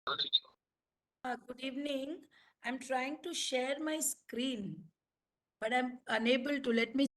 Good evening. I'm trying to share my screen, but I'm unable to. Let me.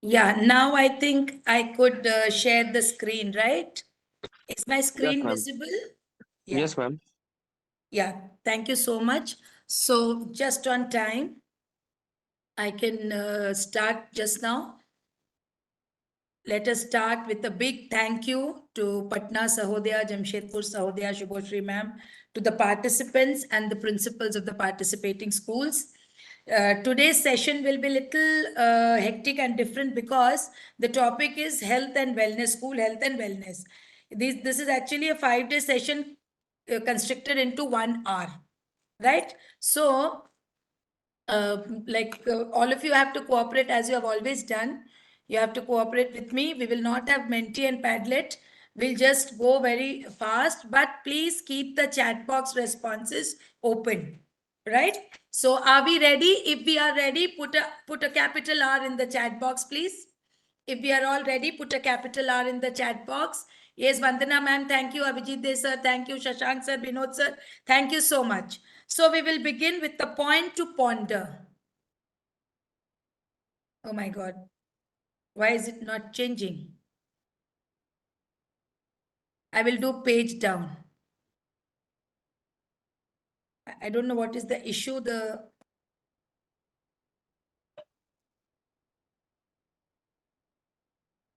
Yeah, now I think I could share the screen, right? Is my Yes, screen ma'am. visible? Yeah. Yes, ma'am. Yeah. Thank you so much. So, just on time, I can start just now. Let us start with a big thank you to Patna Sahodaya, Jamshedpur Sahodaya, Shubhoshri ma'am, to the participants and the principals of the participating schools. Today's session will be little hectic and different because the topic is health and wellness, school health and wellness. This is actually a 5-day session constricted into 1 hour, right? So, all of you have to cooperate as you have always done. You have to cooperate with me. We will not have Menti and Padlet. We'll just go very fast, but please keep the chat box responses open, right? So are we ready? If we are ready, put a capital R in the chat box, please. If we are all ready, put a capital R in the chat box. Yes, Vandana ma'am, thank you. Abhijit De sir, thank you. Shashank sir, Binod sir, thank you so much. So we will begin with the point to ponder. Oh my God, why is it not changing? I will do page down. I don't know what is the issue.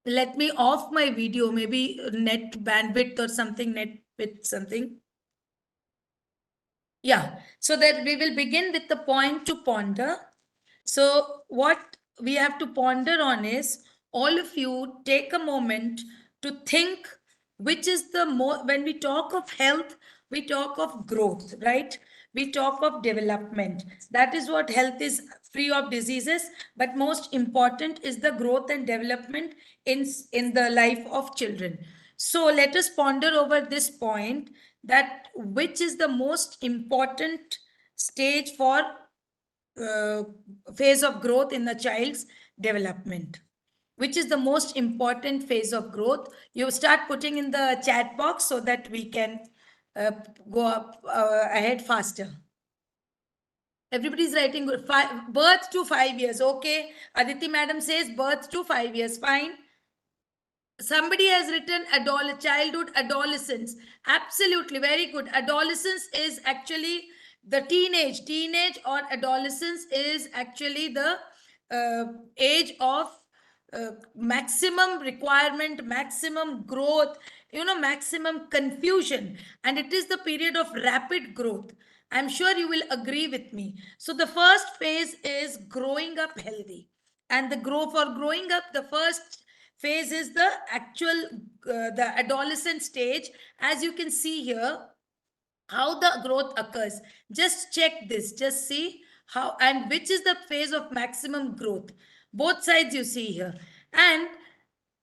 Let me off my video, maybe net bandwidth or something, net with something. Yeah, so that we will begin with the point to ponder. So, what we have to ponder on is all of you take a moment to think which is the more, when we talk of health, we talk of growth, right? We talk of development. That is what health is, free of diseases, but most important is the growth and development in the life of children. So, let us ponder over this point, that which is the most important stage for uh, phase of growth in the child's development. Which is the most important phase of growth? You start putting in the chat box so that we can uh, go up ahead faster. Everybody's writing good. Birth to 5 years. Okay. Aditi madam says birth to 5 years. Fine. Somebody has written childhood, adolescence. Absolutely, very good. Adolescence is actually the teenage or adolescence is actually the age of maximum requirement, maximum growth, maximum confusion, and it is the period of rapid growth. I'm sure you will agree with me. So the first phase is growing up healthy, and growing up, the first phase is the actual the adolescent stage. As you can see here, how the growth occurs. Just check this, just see how and which is the phase of maximum growth. Both sides you see here. And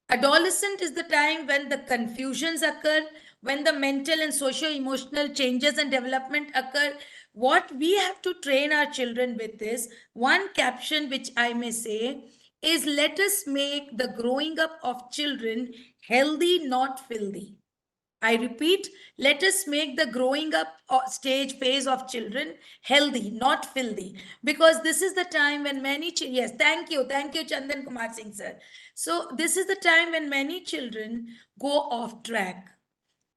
adolescent is the time when the confusions occur, when the mental and socio emotional changes and development occur. What we have to train our children with is one caption, which I may say, is let us make the growing up of children healthy, not filthy. I repeat, let us make the growing up stage phase of children healthy, not filthy, because this is the time when many yes, thank you, Chandan Kumar Singh sir. So this is the time when many children go off track.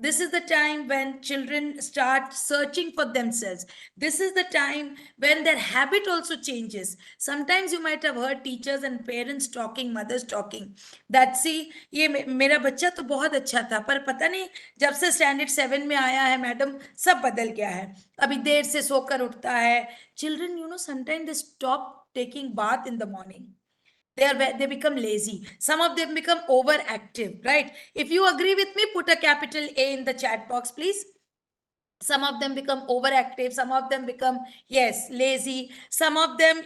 This is the time when children start searching for themselves. This is the time when their habit also changes. Sometimes you might have heard teachers and parents talking, mothers talking, that see, ये मेरा बच्चा तो बहुत अच्छा था, पर पता नहीं जब से स्टैंडर्ड 7 में आया है मैडम, सब बदल गया है, अभी देर से सोकर उठता है. Children, sometimes they stop taking bath in the morning. They become lazy. Some of them become overactive, right? If you agree with me, put a capital A in the chat box, please. Some of them become overactive, some of them become, yes, lazy, some of them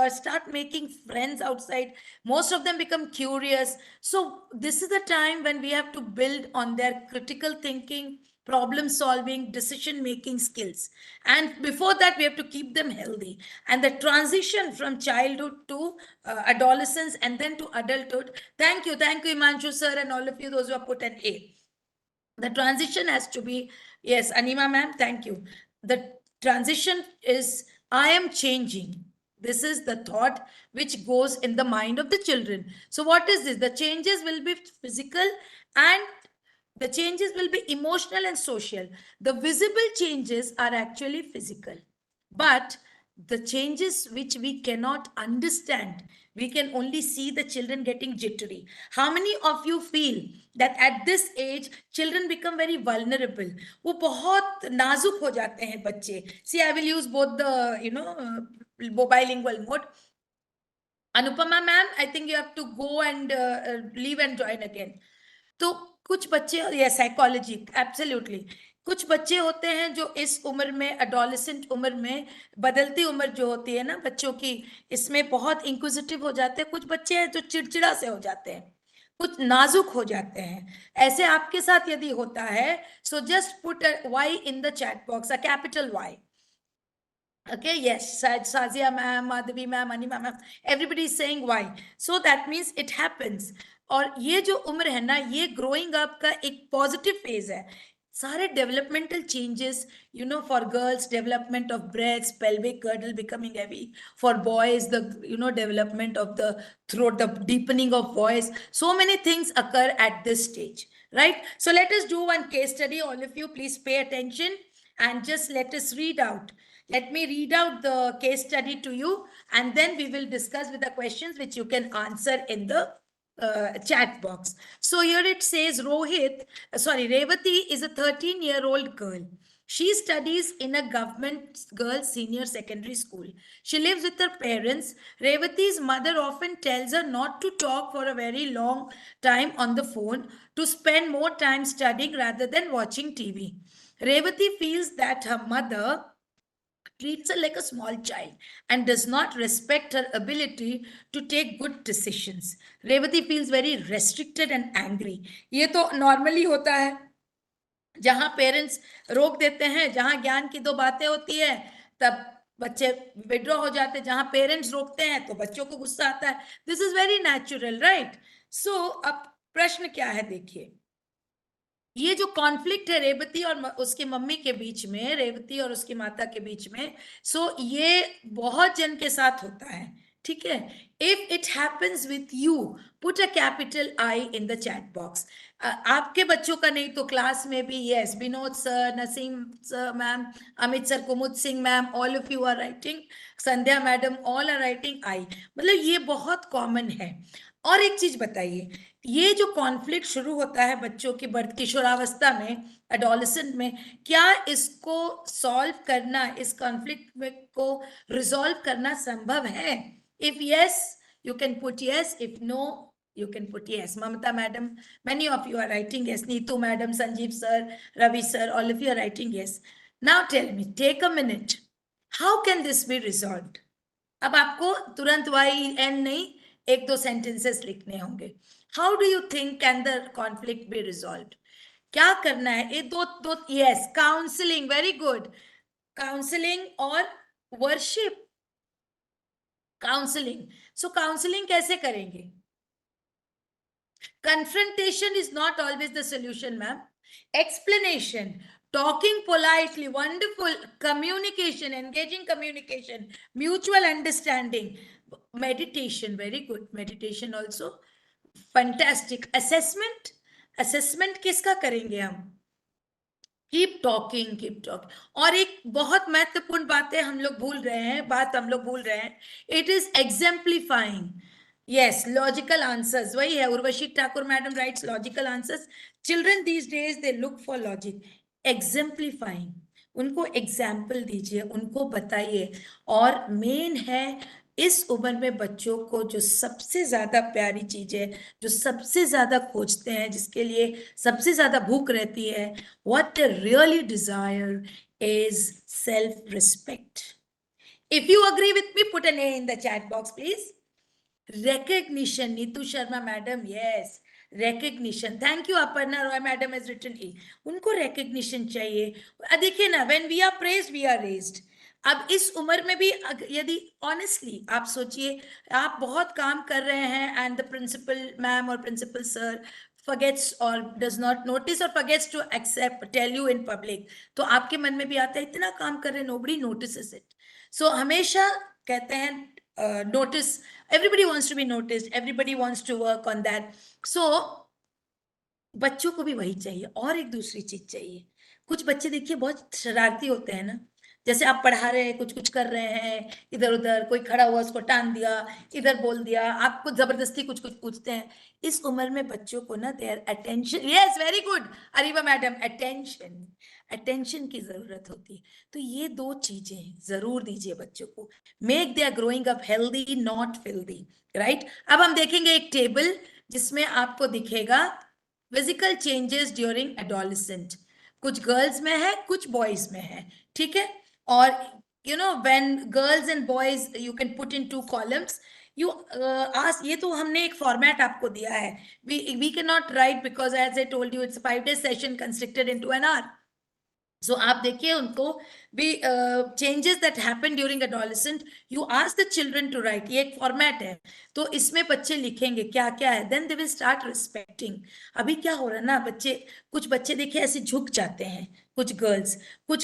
start making friends outside, most of them become curious. So this is the time when we have to build on their critical thinking, problem solving, decision making skills, and before that we have to keep them healthy. And the transition from childhood to adolescence and then to adulthood, thank you Imanshu sir and all of you, those who have put an A, the transition has to be, yes, Anima ma'am, thank you. The transition is, I am changing. This is the thought which goes in the mind of the children. So what is this? The changes will be physical and the changes will be emotional and social. The visible changes are actually physical. But the changes which we cannot understand, we can only see the children getting jittery. How many of you feel that at this age children become very vulnerable? वो बहुत नाजुक हो जाते हैं बच्चे. See, I will use both the bilingual mode. Anupama ma'am, I think you have to go and leave and join again. तो कुछ बच्चे, या साइकोलॉजी, एब्सोल्युटली, कुछ बच्चे होते हैं जो इस उम्र में, एडोलेसेंट उम्र में, बदलती उम्र जो होती है ना बच्चों की, इसमें बहुत इंक्विजिटिव हो जाते हैं. कुछ बच्चे हैं जो चिड़चिड़ा से हो जाते हैं, कुछ नाजुक हो जाते हैं. ऐसे आपके साथ यदि होता है, so just put Y in the chat box, a capital Y. Okay, yes, Sazia ma'am, Madhavi ma'am, Anima ma'am, everybody is saying why. So that means it happens. और ये जो उम्र है ना, ये ग्रोइंग अप का एक पॉजिटिव फेज है. सारे developmental changes, for girls, development of breast, pelvic girdle becoming heavy. For boys, the development of the throat, the deepening of voice. So many things occur at this stage, right? So let us do one case study. All of you, please pay attention and just let us read out. Let me read out the case study to you, and then we will discuss with the questions which you can answer in the chat box. So here it says Revati is a 13-year-old girl. She studies in a government girls senior secondary school. She lives with her parents. Revati's mother often tells her not to talk for a very long time on the phone, to spend more time studying rather than watching TV. Revati feels that her mother treats her like a small child and does not respect her ability to take good decisions. Revati feels very restricted and angry. ये तो normally होता है, जहां parents रोक देते हैं, जहां ज्ञान की दो बातें होती है, तब बच्चे विड्रॉ हो जाते हैं. जहां पेरेंट्स रोकते हैं तो बच्चों को गुस्सा आता है. This is very natural, right? So अब प्रश्न क्या है, देखिए. ये जो कॉन्फ्लिक्ट है रेवती और उसकी मम्मी के बीच में, रेवती और उसकी माता के बीच में, सो ये बहुत जन के साथ होता है, ठीक है? If it happens with you, put a capital I in the chat box. आपके बच्चों का नहीं तो क्लास में भी, yes, Vinod sir, Naseem sir ma'am, Amit sir, Kumud Singh ma'am, all of you are writing, Sandhya madam, all are writing I. मतलब ये बहुत कॉमन है. और एक चीज बताइए, ये जो कॉन्फ्लिक्ट शुरू होता है बच्चों की बढ़ किशोरावस्था में, एडोलेसेंट में, क्या इसको सॉल्व करना, इस कॉन्फ्लिक्ट को रिजॉल्व करना संभव है? If yes, you can put yes. If no, you can put yes. Mamata madam, many of you are writing yes. Neetu madam, Sanjeev sir, Ravi sir, all of you are writing yes. Now tell me, take a minute. How can this be resolved? अब आपको तुरंत Y N नहीं, एक दो sentences लिखने होंगे. How do you think can the conflict be resolve? क्या करना है? ये दो दो, yes, counselling, very good. Counselling और वर्शिप. काउंसलिंग. सो काउंसलिंग कैसे करेंगे? Confrontation is not always the solution, ma'am. explanation, talking politely, wonderful communication, engaging communication, mutual understanding, meditation, very good, meditation also fantastic, assessment, assessment किसका करेंगे हम? Keep talking, keep talking. और एक बहुत महत्वपूर्ण बात है, हम लोग भूल रहे हैं, it is exemplifying. Yes, logical answers, वही है, Urvashi Thakur madam writes logical answers. Children these days they look for logic. Exemplifying, उनको एग्जाम्पल दीजिए, उनको बताइए। और मेन है इस उम्र में बच्चों को जो सबसे ज्यादा प्यारी चीज है, जो सबसे ज्यादा खोजते हैं, जिसके लिए सबसे ज्यादा भूख रहती है, what they really desire is self-respect. If you agree with me, put an A in the chat box, please. Recognition, Neetu Sharma madam, yes. Recognition. Thank you, Aparna Roy madam has written E. उनको recognition चाहिए। देखिए ना, when we are praised, we are raised. अब इस उम्र में भी यदि ऑनेस्टली आप सोचिए, आप बहुत काम कर रहे हैं एंड द प्रिंसिपल मैम और principal sir forgets or does not notice or forgets to accept, tell you in public, तो आपके मन में भी आता है इतना काम कर रहे हैं, nobody notices it. So हमेशा कहते हैं notice, everybody wants to be noticed, everybody wants to work on that. So बच्चों को भी वही चाहिए। और एक दूसरी चीज चाहिए, कुछ बच्चे देखिए बहुत शरारती होते हैं ना, जैसे आप पढ़ा रहे हैं, कुछ कुछ कर रहे हैं, इधर उधर कोई खड़ा हुआ उसको टान दिया, इधर बोल दिया, आपको जबरदस्ती कुछ कुछ पूछते हैं। इस उम्र में बच्चों को ना their attention, yes very good Ariba madam, attention, attention की जरूरत होती है। तो ये दो चीजें जरूर दीजिए बच्चों को, make they are growing up healthy not filthy, right. अब हम देखेंगे एक टेबल जिसमें आपको दिखेगा फिजिकल चेंजेस ड्यूरिंग एडोलेसेंट, कुछ गर्ल्स में है, कुछ बॉयज में है, ठीक है। और you know when girls and boys you can put in 2 columns, you ask, ये तो हमने एक फॉर्मेट आपको दिया है, we can not write because as I told you it's 5 days session constructed into an hour. So आप देखिए उनको भी changes that happen during adolescent, you ask the children to write, ये एक फॉर्मेट है, तो इसमें बच्चे लिखेंगे क्या क्या है, then they will start respecting. अभी क्या हो रहा है ना, बच्चे, कुछ बच्चे देखिए ऐसे झुक जाते हैं, कुछ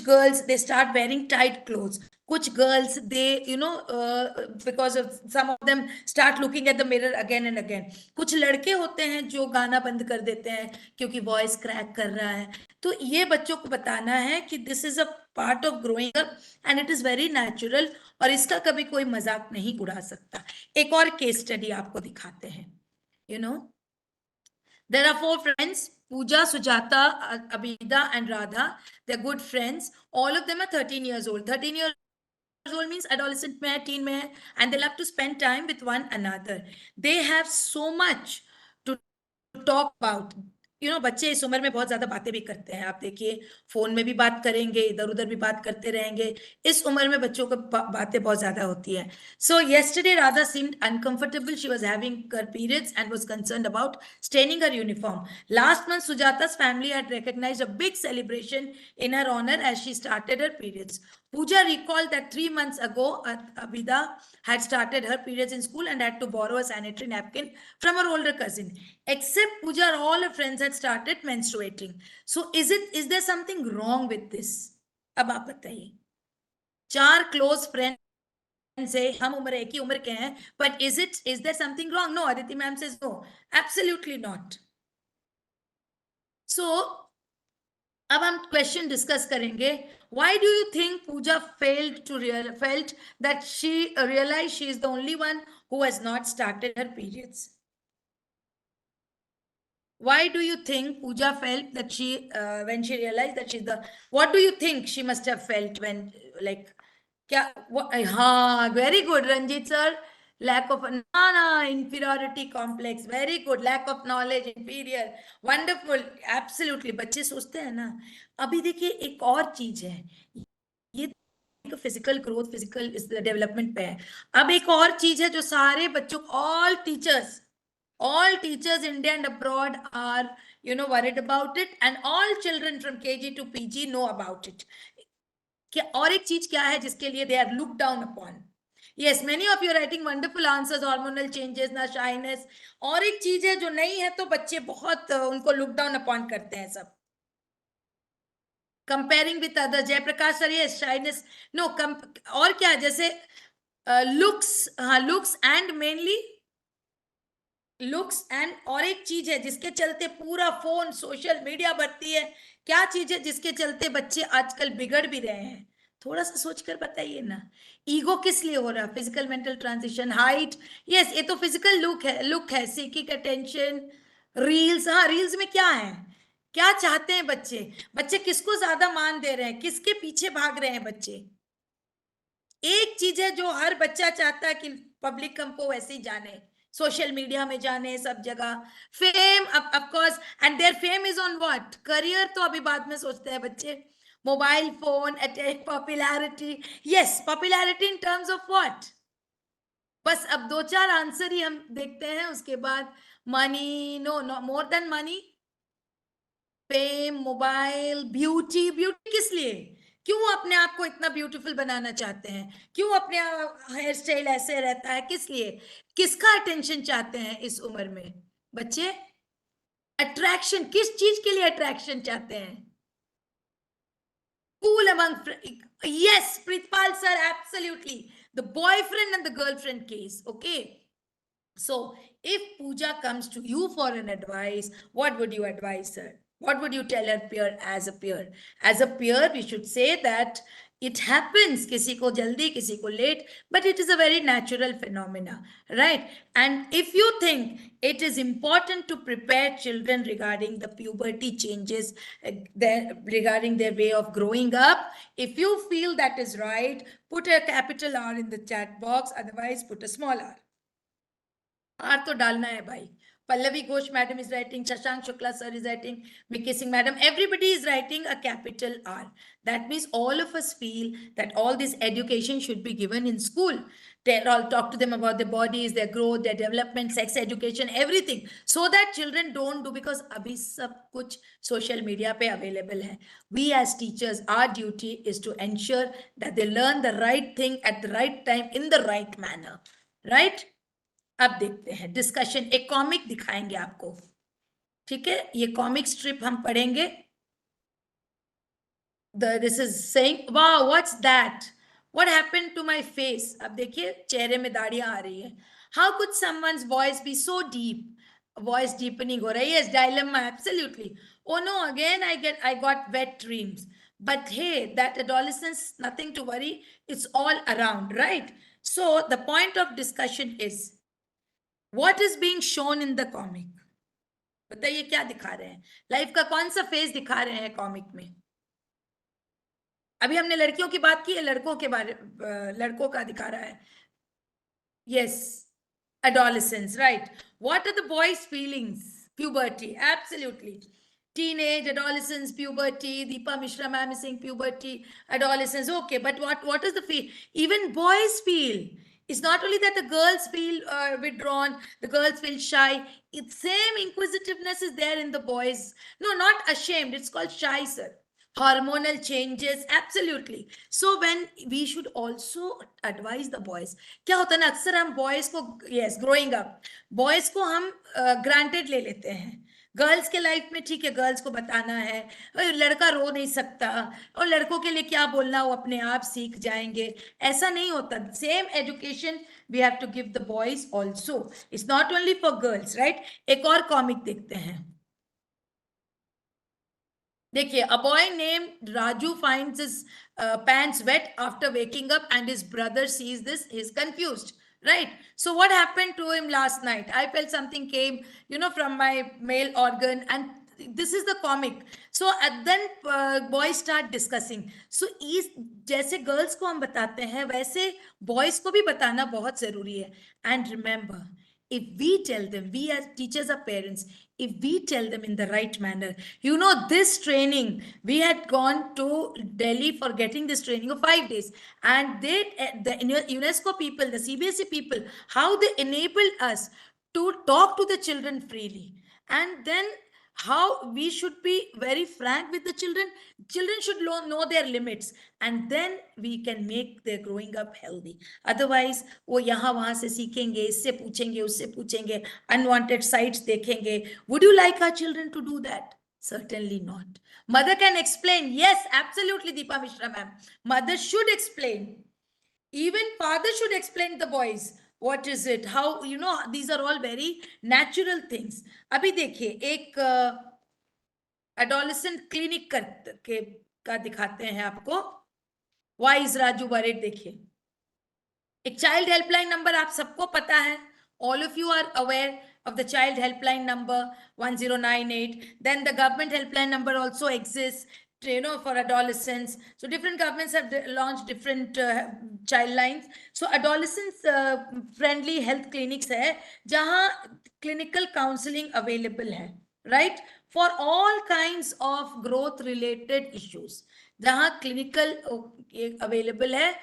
girls they start wearing tight clothes, कुछ girls they you know because of some of them start looking at the mirror again and again, कुछ लड़के होते हैं जो गाना बंद कर देते हैं क्योंकि वॉइस क्रैक कर रहा है। तो ये बच्चों को बताना है कि this is a part of growing up and it is very natural, और इसका कभी कोई मजाक नहीं उड़ा सकता। एक और केस स्टडी आपको दिखाते हैं। You know there are 4 friends, Pooja, Sujata, Abida and Radha. They're good friends. All of them are 13 years old. 13 years old means adolescent mein hai, teen mein hai, and they love to spend time with one another. They have so much to talk about. You know बच्चे इस उम्र में बहुत ज्यादा बातें भी करते हैं, आप देखिए फोन में भी बात करेंगे, इधर उधर भी बात करते रहेंगे, इस उम्र में बच्चों को बातें बहुत ज्यादा होती है। सो yesterday Radha seemed uncomfortable, she was having her periods and was concerned about staining her uniform. Last month Sujata's family had recognized a big celebration in her honor as she started her periods. Pooja recalled that 3 months ago, Abida had started her periods in school and had to borrow a sanitary napkin from her older cousin. Except Pooja, all her friends had started menstruating. So is there something wrong with this? अब आप बताइए। 4 close friends say हम उम्र एक ही उम्र के हैं, but is there something wrong? No, Aditi ma'am says no, absolutely not. So अब हम क्वेश्चन डिस्कस करेंगे। Why do you think Pooja felt that she realized she is the only one who has not started her periods? Why do you think Pooja felt that she when she realized that she's the, what do you think she must have felt when, like, क्या, हाँ very good Ranjit sir, lack of inferiority complex, very good, lack of knowledge, inferior, wonderful, absolutely। बच्चे सोचते हैं ना। अभी देखिए एक और चीज है, ये फिजिकल ग्रोथ, फिजिकल डेवलपमेंट पे है। अब एक और चीज है जो सारे बच्चों, all teachers India and abroad are worried about it, and all children from KG to PG know about it। क्या और एक चीज क्या है जिसके लिए they are looked down upon? Yes, many of you are writing wonderful answers, hormonal changes, ना shyness। और एक चीज है जो नहीं है तो बच्चे बहुत उनको look down upon करते हैं सब। Comparing with other, Jayprakash sir, ये शाइनेस, नो, और क्या, जैसे लुक्स, हाँ looks and mainly looks and, और एक चीज है जिसके चलते पूरा फोन सोशल मीडिया भरती है, क्या चीज है जिसके चलते बच्चे आजकल बिगड़ भी रहे हैं? थोड़ा सा सोचकर बताइए ना। ईगो किस लिए हो रहा? Physical mental transition, height, yes ये तो फिजिकल लुक है, सीकिंग अटेंशन, रील्स, हाँ रील्स में क्या है, क्या चाहते हैं बच्चे? बच्चे किसको ज्यादा मान दे रहे हैं, किसके पीछे भाग रहे हैं बच्चे? एक चीज है जो हर बच्चा चाहता है कि पब्लिक हमको वैसे ही जाने, सोशल मीडिया में जाने, सब जगह fame, of course, and their fame is on what, career तो अभी बाद में सोचते हैं बच्चे, mobile phone, attack, popularity, yes popularity in terms of what, बस अब दो चार आंसर ही हम देखते हैं, उसके बाद money, no no more than money, fame, mobile, beauty, beauty किस लिए, क्यों अपने आप को इतना ब्यूटीफुल बनाना चाहते हैं, क्यों अपने हेयर स्टाइल ऐसे रहता है, किस लिए, किसका अटेंशन चाहते हैं इस उम्र में बच्चे? अट्रैक्शन, किस चीज के लिए अट्रैक्शन चाहते हैं? Cool among yes, Pritpal sir, absolutely. The boyfriend and the girlfriend case. Okay. So if Pooja comes to you for an advice, what would you advise her? What would you tell her peer as a peer? As a peer, we should say that it happens, kisi ko jaldi, kisi ko late, but it is a very natural phenomena, right? And if you think it is important to prepare children regarding the puberty changes, regarding their way of growing up, if you feel that is right, put a capital R in the chat box, otherwise put a small r. R तो डालना है भाई. Pallavi Ghosh madam is writing, Shashank Shukla sir is writing, Miki Singh madam, everybody is writing a capital R. That means all of us feel that all this education should be given in school. All talk to them about their bodies, their growth, their development, sex education, everything, so that children don't do, because abhi sab kuch social media pe available hai. We as teachers, our duty is to ensure that they learn the right thing at the right time in the right manner, right? अब देखते हैं discussion, एक comic दिखाएंगे आपको, ठीक है? ये comic strip हम पढ़ेंगे. This is saying, wow what's that, what happened to my face. अब देखिए चेहरे में दाढ़ियां आ रही है. How could someone's voice be so deep, voice deepening हो रही है, इस dilemma, absolutely. Oh no, again I got wet dreams, but hey, that adolescence, nothing to worry, it's all around, right? So the point of discussion is what is being shown in the comic. बताइए क्या दिखा रहे हैं, life का कौन सा phase दिखा रहे हैं कॉमिक में? अभी हमने लड़कियों की बात की है, लड़कों के बारे, लड़कों का दिखा रहा है. yes, adolescence, right? What are the boys feelings? Puberty, absolutely. Teenage, adolescence, puberty. Deepa Mishra ma'am is saying puberty, adolescence, okay, but what is the feel? Even boys feel. It's not only that the girls feel withdrawn, the girls feel shy. It's same inquisitiveness is there in the boys. No, not ashamed, it's called shy, sir. Hormonal changes, absolutely. So when we should also advise the boys. क्या होता है ना, अक्सर हम boys को, yes, growing up, boys को हम granted ले लेते हैं. गर्ल्स के लाइफ में ठीक है, गर्ल्स को बताना है, लड़का रो नहीं सकता, और लड़कों के लिए क्या बोलना, वो अपने आप सीख जाएंगे. ऐसा नहीं होता. Same education we have to give the boys also. It's not only for girls, right? एक और कॉमिक देखते हैं. देखिए, a boy named Raju finds his pants wet after waking up and his brother sees this. He's confused, right? So what happened to him last night? I felt something came, from my male organ, and this is the comic. So then boys start discussing. So इस जैसे girls को हम बताते हैं, वैसे boys को भी बताना बहुत जरूरी है. And remember, if we tell them, we as teachers or parents, if we tell them in the right manner, this training, we had gone to Delhi for getting this training of 5 days, and the UNESCO people, the CBSE people, how they enabled us to talk to the children freely. And then how we should be very frank with the children. Children should know their limits, and then we can make their growing up healthy. Otherwise वो यहाँ वहाँ से सीखेंगे, इससे पूछेंगे, उससे पूछेंगे, unwanted sites देखेंगे. Would you like our children to do that? Certainly not. Mother can explain. Yes, absolutely, Deepa Mishra ma'am. Mother should explain. Even father should explain the boys. What is it? How, these are all very natural things. अभी देखिए एक adolescent clinic के का दिखाते हैं आपको. Wise Raju worried देखिए. एक चाइल्ड हेल्पलाइन नंबर आप सबको पता है. All of you are aware of the child helpline number 1098. Then the government helpline number also exists, for adolescents. So different governments have launched different child lines. So adolescents friendly health clinics hai jahan clinical counseling available hai, right, for all kinds of growth related issues. जहाँ clinical available है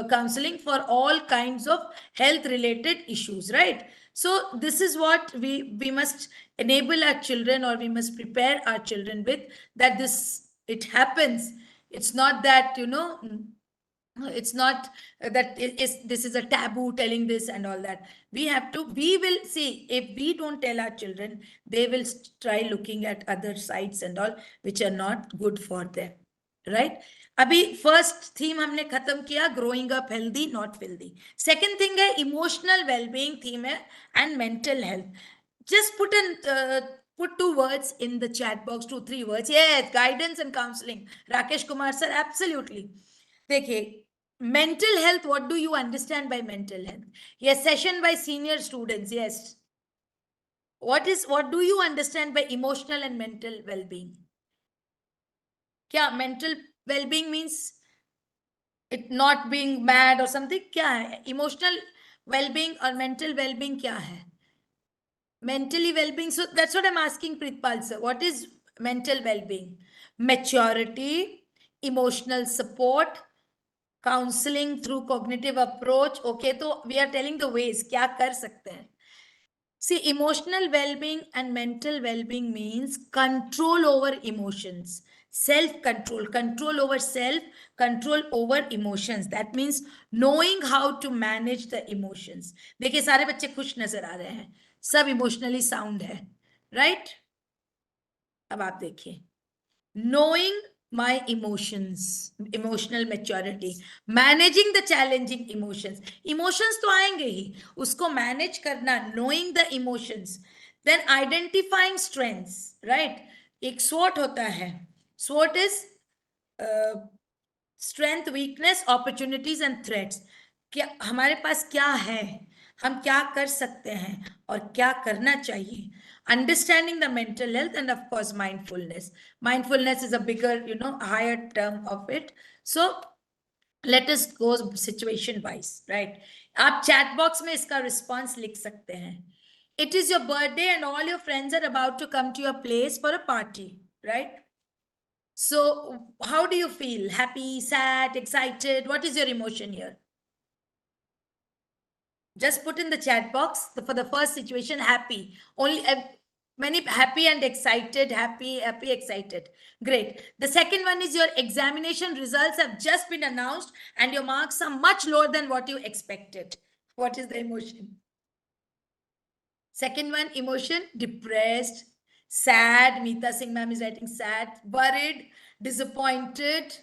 counseling for all kinds of health related issues, right? So this is what we must enable our children, or we must prepare our children with, that this it happens. It's not that it's not that this is a taboo telling this and all that. We will see, if we don't tell our children, they will try looking at other sites and all which are not good for them, right? अभी first theme हमने खत्म किया, growing up healthy not filthy. Second thing है emotional wellbeing theme है, and mental health. Just put 2 words in the chat box, 2-3 words. Yes, guidance and counseling. Rakesh Kumar sir, absolutely. देखिए, mental health, what do you understand by mental health? Yes, session by senior students. Yes. What do you understand by emotional and mental well-being? क्या mental well-being means it not being mad or something? क्या है emotional well-being और mental well-being क्या है? Mentally well-being, so that's what I'm asking Pritpal sir. What is mental well-being? Maturity, emotional support, counseling through cognitive approach. Okay, so we are telling the ways क्या कर सकते हैं. See, emotional well-being and mental well-being means control over emotions, self-control, control over self, control over emotions. That means knowing how to manage the emotions. देखिए सारे बच्चे खुश नजर आ रहे हैं, सब इमोशनली साउंड है, राइट? अब आप देखिए, knowing my emotions, emotional maturity, managing the challenging emotions. Emotions तो आएंगे ही, उसको manage करना, knowing the emotions, then identifying strengths, right? एक SWOT होता है. SWOT is strength, weakness, opportunities and threats. क्या हमारे पास क्या है, हम क्या कर सकते हैं और क्या करना चाहिए. Understanding the mental health, and of course mindfulness. Mindfulness is a bigger, higher term of it. So let us go situation wise, right? आप chat box में इसका response लिख सकते हैं. It is your birthday and all your friends are about to come to your place for a party, right? So how do you feel? Happy, sad, excited? What is your emotion here? Just put in the chat box. For the first situation, happy. Only many happy and excited, happy, excited. Great. The second one is your examination results have just been announced and your marks are much lower than what you expected. What is the emotion? Second one, emotion, depressed, sad. Meeta Singh ma'am is writing sad, worried, disappointed.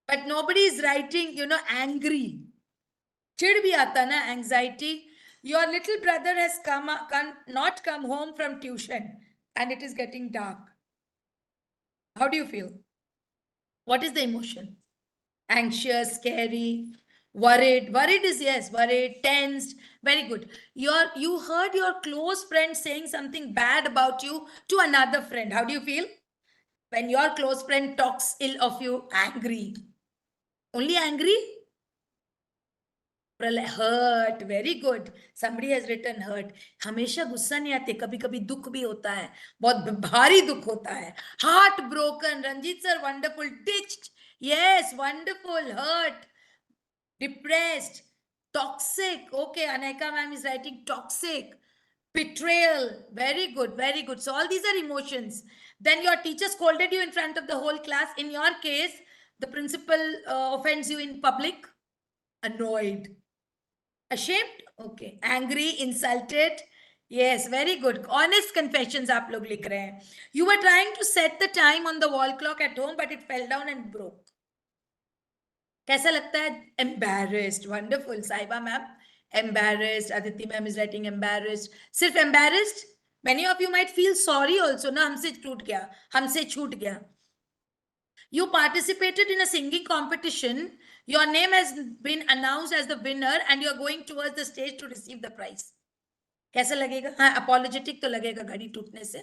But nobody is writing, angry. चिढ़ भी आता ना, anxiety. Your little brother has not come home from tuition and it is getting dark. How do you feel? What is the emotion? Anxious, scary, worried. Worried is yes, worried, tensed. Very good. You heard your close friend saying something bad about you to another friend. How do you feel? When your close friend talks ill of you, angry. Only angry? Hurt. Very good. somebody has written hurt. हमेशा गुस्सा नहीं आते, कभी कभी दुख भी होता है, बहुत भारी दुख होता है. Heart broken. Ranjit sir, wonderful. Ditched. Yes, wonderful. Hurt, depressed, toxic. Okay, Aneka ma'am is writing toxic. Betrayal. Very good, very good. So all these are emotions. Then your teacher scolded you in front of the whole class. In your case, the principal offends you in public. Annoyed. Ashamed? Okay. Angry, insulted, Yes, very good. Honest confessions आप लोग लिख रहे हैं. You were trying to set the time on the wall clock at home, but it fell down and broke. कैसा लगता है? Embarrassed. Wonderful. साहिबा ma'am, embarrassed. Aditi ma'am is writing embarrassed. सिर्फ embarrassed? Many of you might feel sorry also. ना हमसे टूट गया, हमसे छूट गया. You participated in a singing competition. Your name has been announced as the winner, and you are going towards the stage to receive the prize. कैसा लगेगा? हाँ, apologetic तो लगेगा घड़ी टूटने से.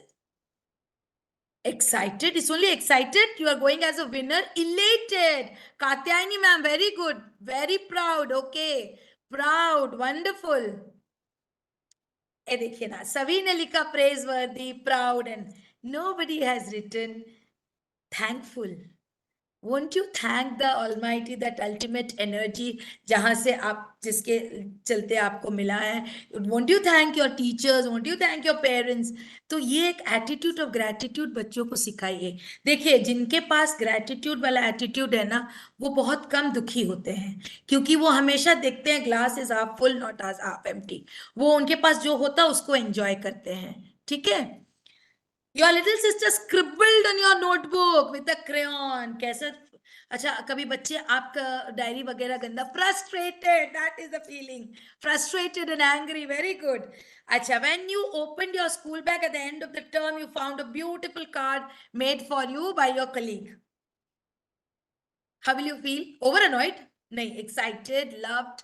Excited, it's only excited. You are going as a winner. Elated. Katyayani ma'am, very good. Very proud. Okay. Proud. Wonderful. ये देखिए ना, सभी ने लिखा praiseworthy, proud, and nobody has written thankful. Won't you thank the Almighty, that ultimate energy जहां से आप, जिसके चलते आपको मिला है? Won't you thank your teachers? Won't you thank your parents? तो ये एक एटीट्यूड ऑफ ग्रैटिट्यूड बच्चों को सिखाइए. देखिए, जिनके पास ग्रैटिट्यूड वाला एटीट्यूड है ना, वो बहुत कम दुखी होते हैं, क्योंकि वो हमेशा देखते हैं glass is half full not as half empty. वो उनके पास जो होता है उसको एंजॉय करते हैं. ठीक है. Your little sister scribbled on your notebook with a crayon. कैसे? अच्छा, कभी बच्चे आपका डायरी वगैरह गंदा. Frustrated, that is the feeling. Frustrated and angry. Very good. अच्छा, when you opened your school bag at the end of the term, you found a beautiful card made for you by your colleague. How will you feel? Over annoyed? नहीं, excited, loved.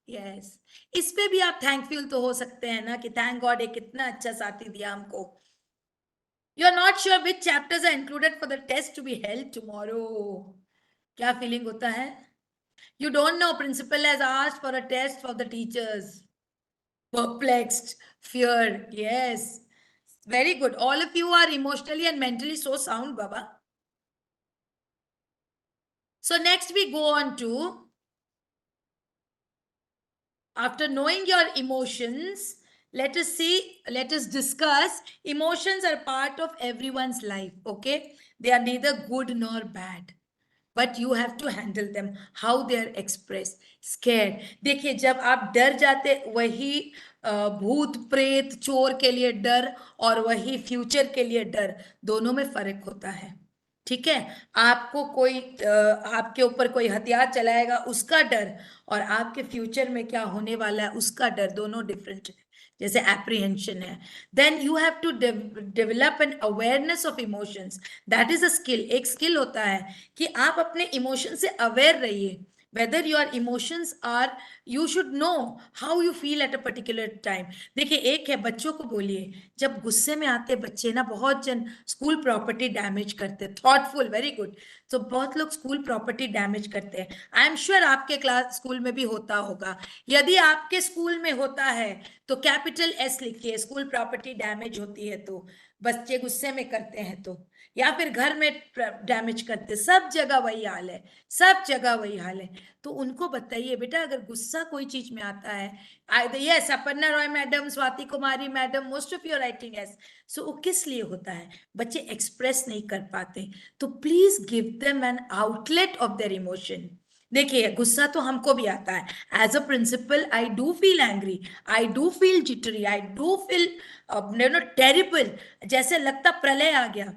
Yes. इस पे भी आप thankful तो हो सकते हैं ना, कि thank God एक इतना अच्छा साथी दिया हमको. You are not sure which chapters are included for the test to be held tomorrow. क्या feeling होता है? You don't know. Principal has asked for a test for the teachers. Perplexed, fear. Yes. Very good. All of you are emotionally and mentally so sound, Baba. So next we go on to, after knowing your emotions, let us discuss. Emotions are part of everyone's life. Okay. They are neither good nor bad. But you have to handle them, how they are expressed. Scared. देखिए, जब आप डर जाते, वही भूत प्रेत चोर के लिए डर और वही फ्यूचर के लिए डर, दोनों में फर्क होता है. ठीक है. आपको कोई आपके ऊपर कोई हथियार चलाएगा, उसका डर, और आपके फ्यूचर में क्या होने वाला है उसका डर, दोनों डिफरेंट है. जैसे एप्रीहेंशन है. Then you have to develop an awareness of emotions. That is a skill. एक स्किल होता है कि आप अपने इमोशन से अवेयर रहिए. whether your emotions are, you should know how you feel at a particular time. देखिए, एक है, बच्चों को बोलिए, जब गुस्से में आते बच्चे ना, बहुत जन स्कूल प्रॉपर्टी डैमेज करते. Thoughtful, very good. तो बहुत लोग स्कूल प्रॉपर्टी डैमेज करते हैं. आई एम श्योर आपके क्लास स्कूल में भी होता होगा. यदि आपके स्कूल में होता है तो कैपिटल एस लिखिए. स्कूल प्रॉपर्टी डैमेज होती है तो बच्चे गुस्से में करते हैं तो, या फिर घर में डैमेज करते, सब जगह वही हाल है. सब जगह वही हाल है. तो उनको बताइए, बेटा अगर गुस्सा कोई चीज में आता है, yes, Aparna Roy madam, Swati Kumari madam, most of you writing yes. So वो किस लिए होता है? बच्चे एक्सप्रेस नहीं कर पाते. तो please give them an outlet of their emotion. देखिए, गुस्सा तो हमको भी आता है. As a principal, I do feel angry, I do feel jittery, I do feel terrible. जैसे लगता प्रलय आ गया.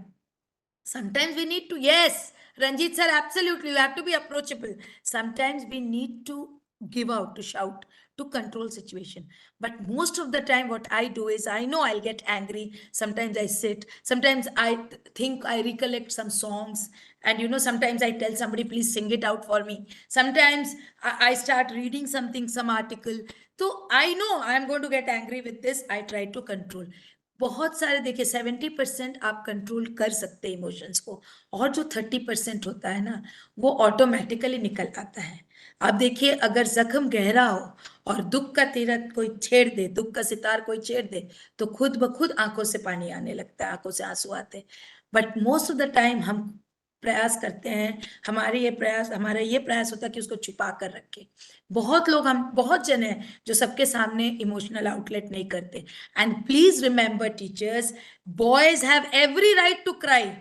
Sometimes we need to, yes, Ranjit sir, absolutely, you have to be approachable. Sometimes we need to give out, to shout, to control situation. But most of the time, what I do is, I know I'll get angry. Sometimes I sit. Sometimes I think I recollect some songs. And sometimes I tell somebody, please sing it out for me. Sometimes I start reading something, some article. So I know I'm going to get angry with this. I try to control. बहुत सारे, देखिए 70% आप control कर सकते हैं emotions को, और जो 30% होता है ना, वो ऑटोमेटिकली निकल आता है. आप देखिए, अगर जख्म गहरा हो और दुख का तीर कोई छेड़ दे, दुख का सितार कोई छेड़ दे, तो खुद ब खुद आंखों से पानी आने लगता है, आंखों से आंसू आते हैं. But most of the time हम प्रयास करते हैं, हमारा ये प्रयास होता है कि उसको छुपा कर रखें. बहुत जन हैं जो सबके सामने इमोशनल आउटलेट नहीं करते. And please remember teachers, boys have every right to cry.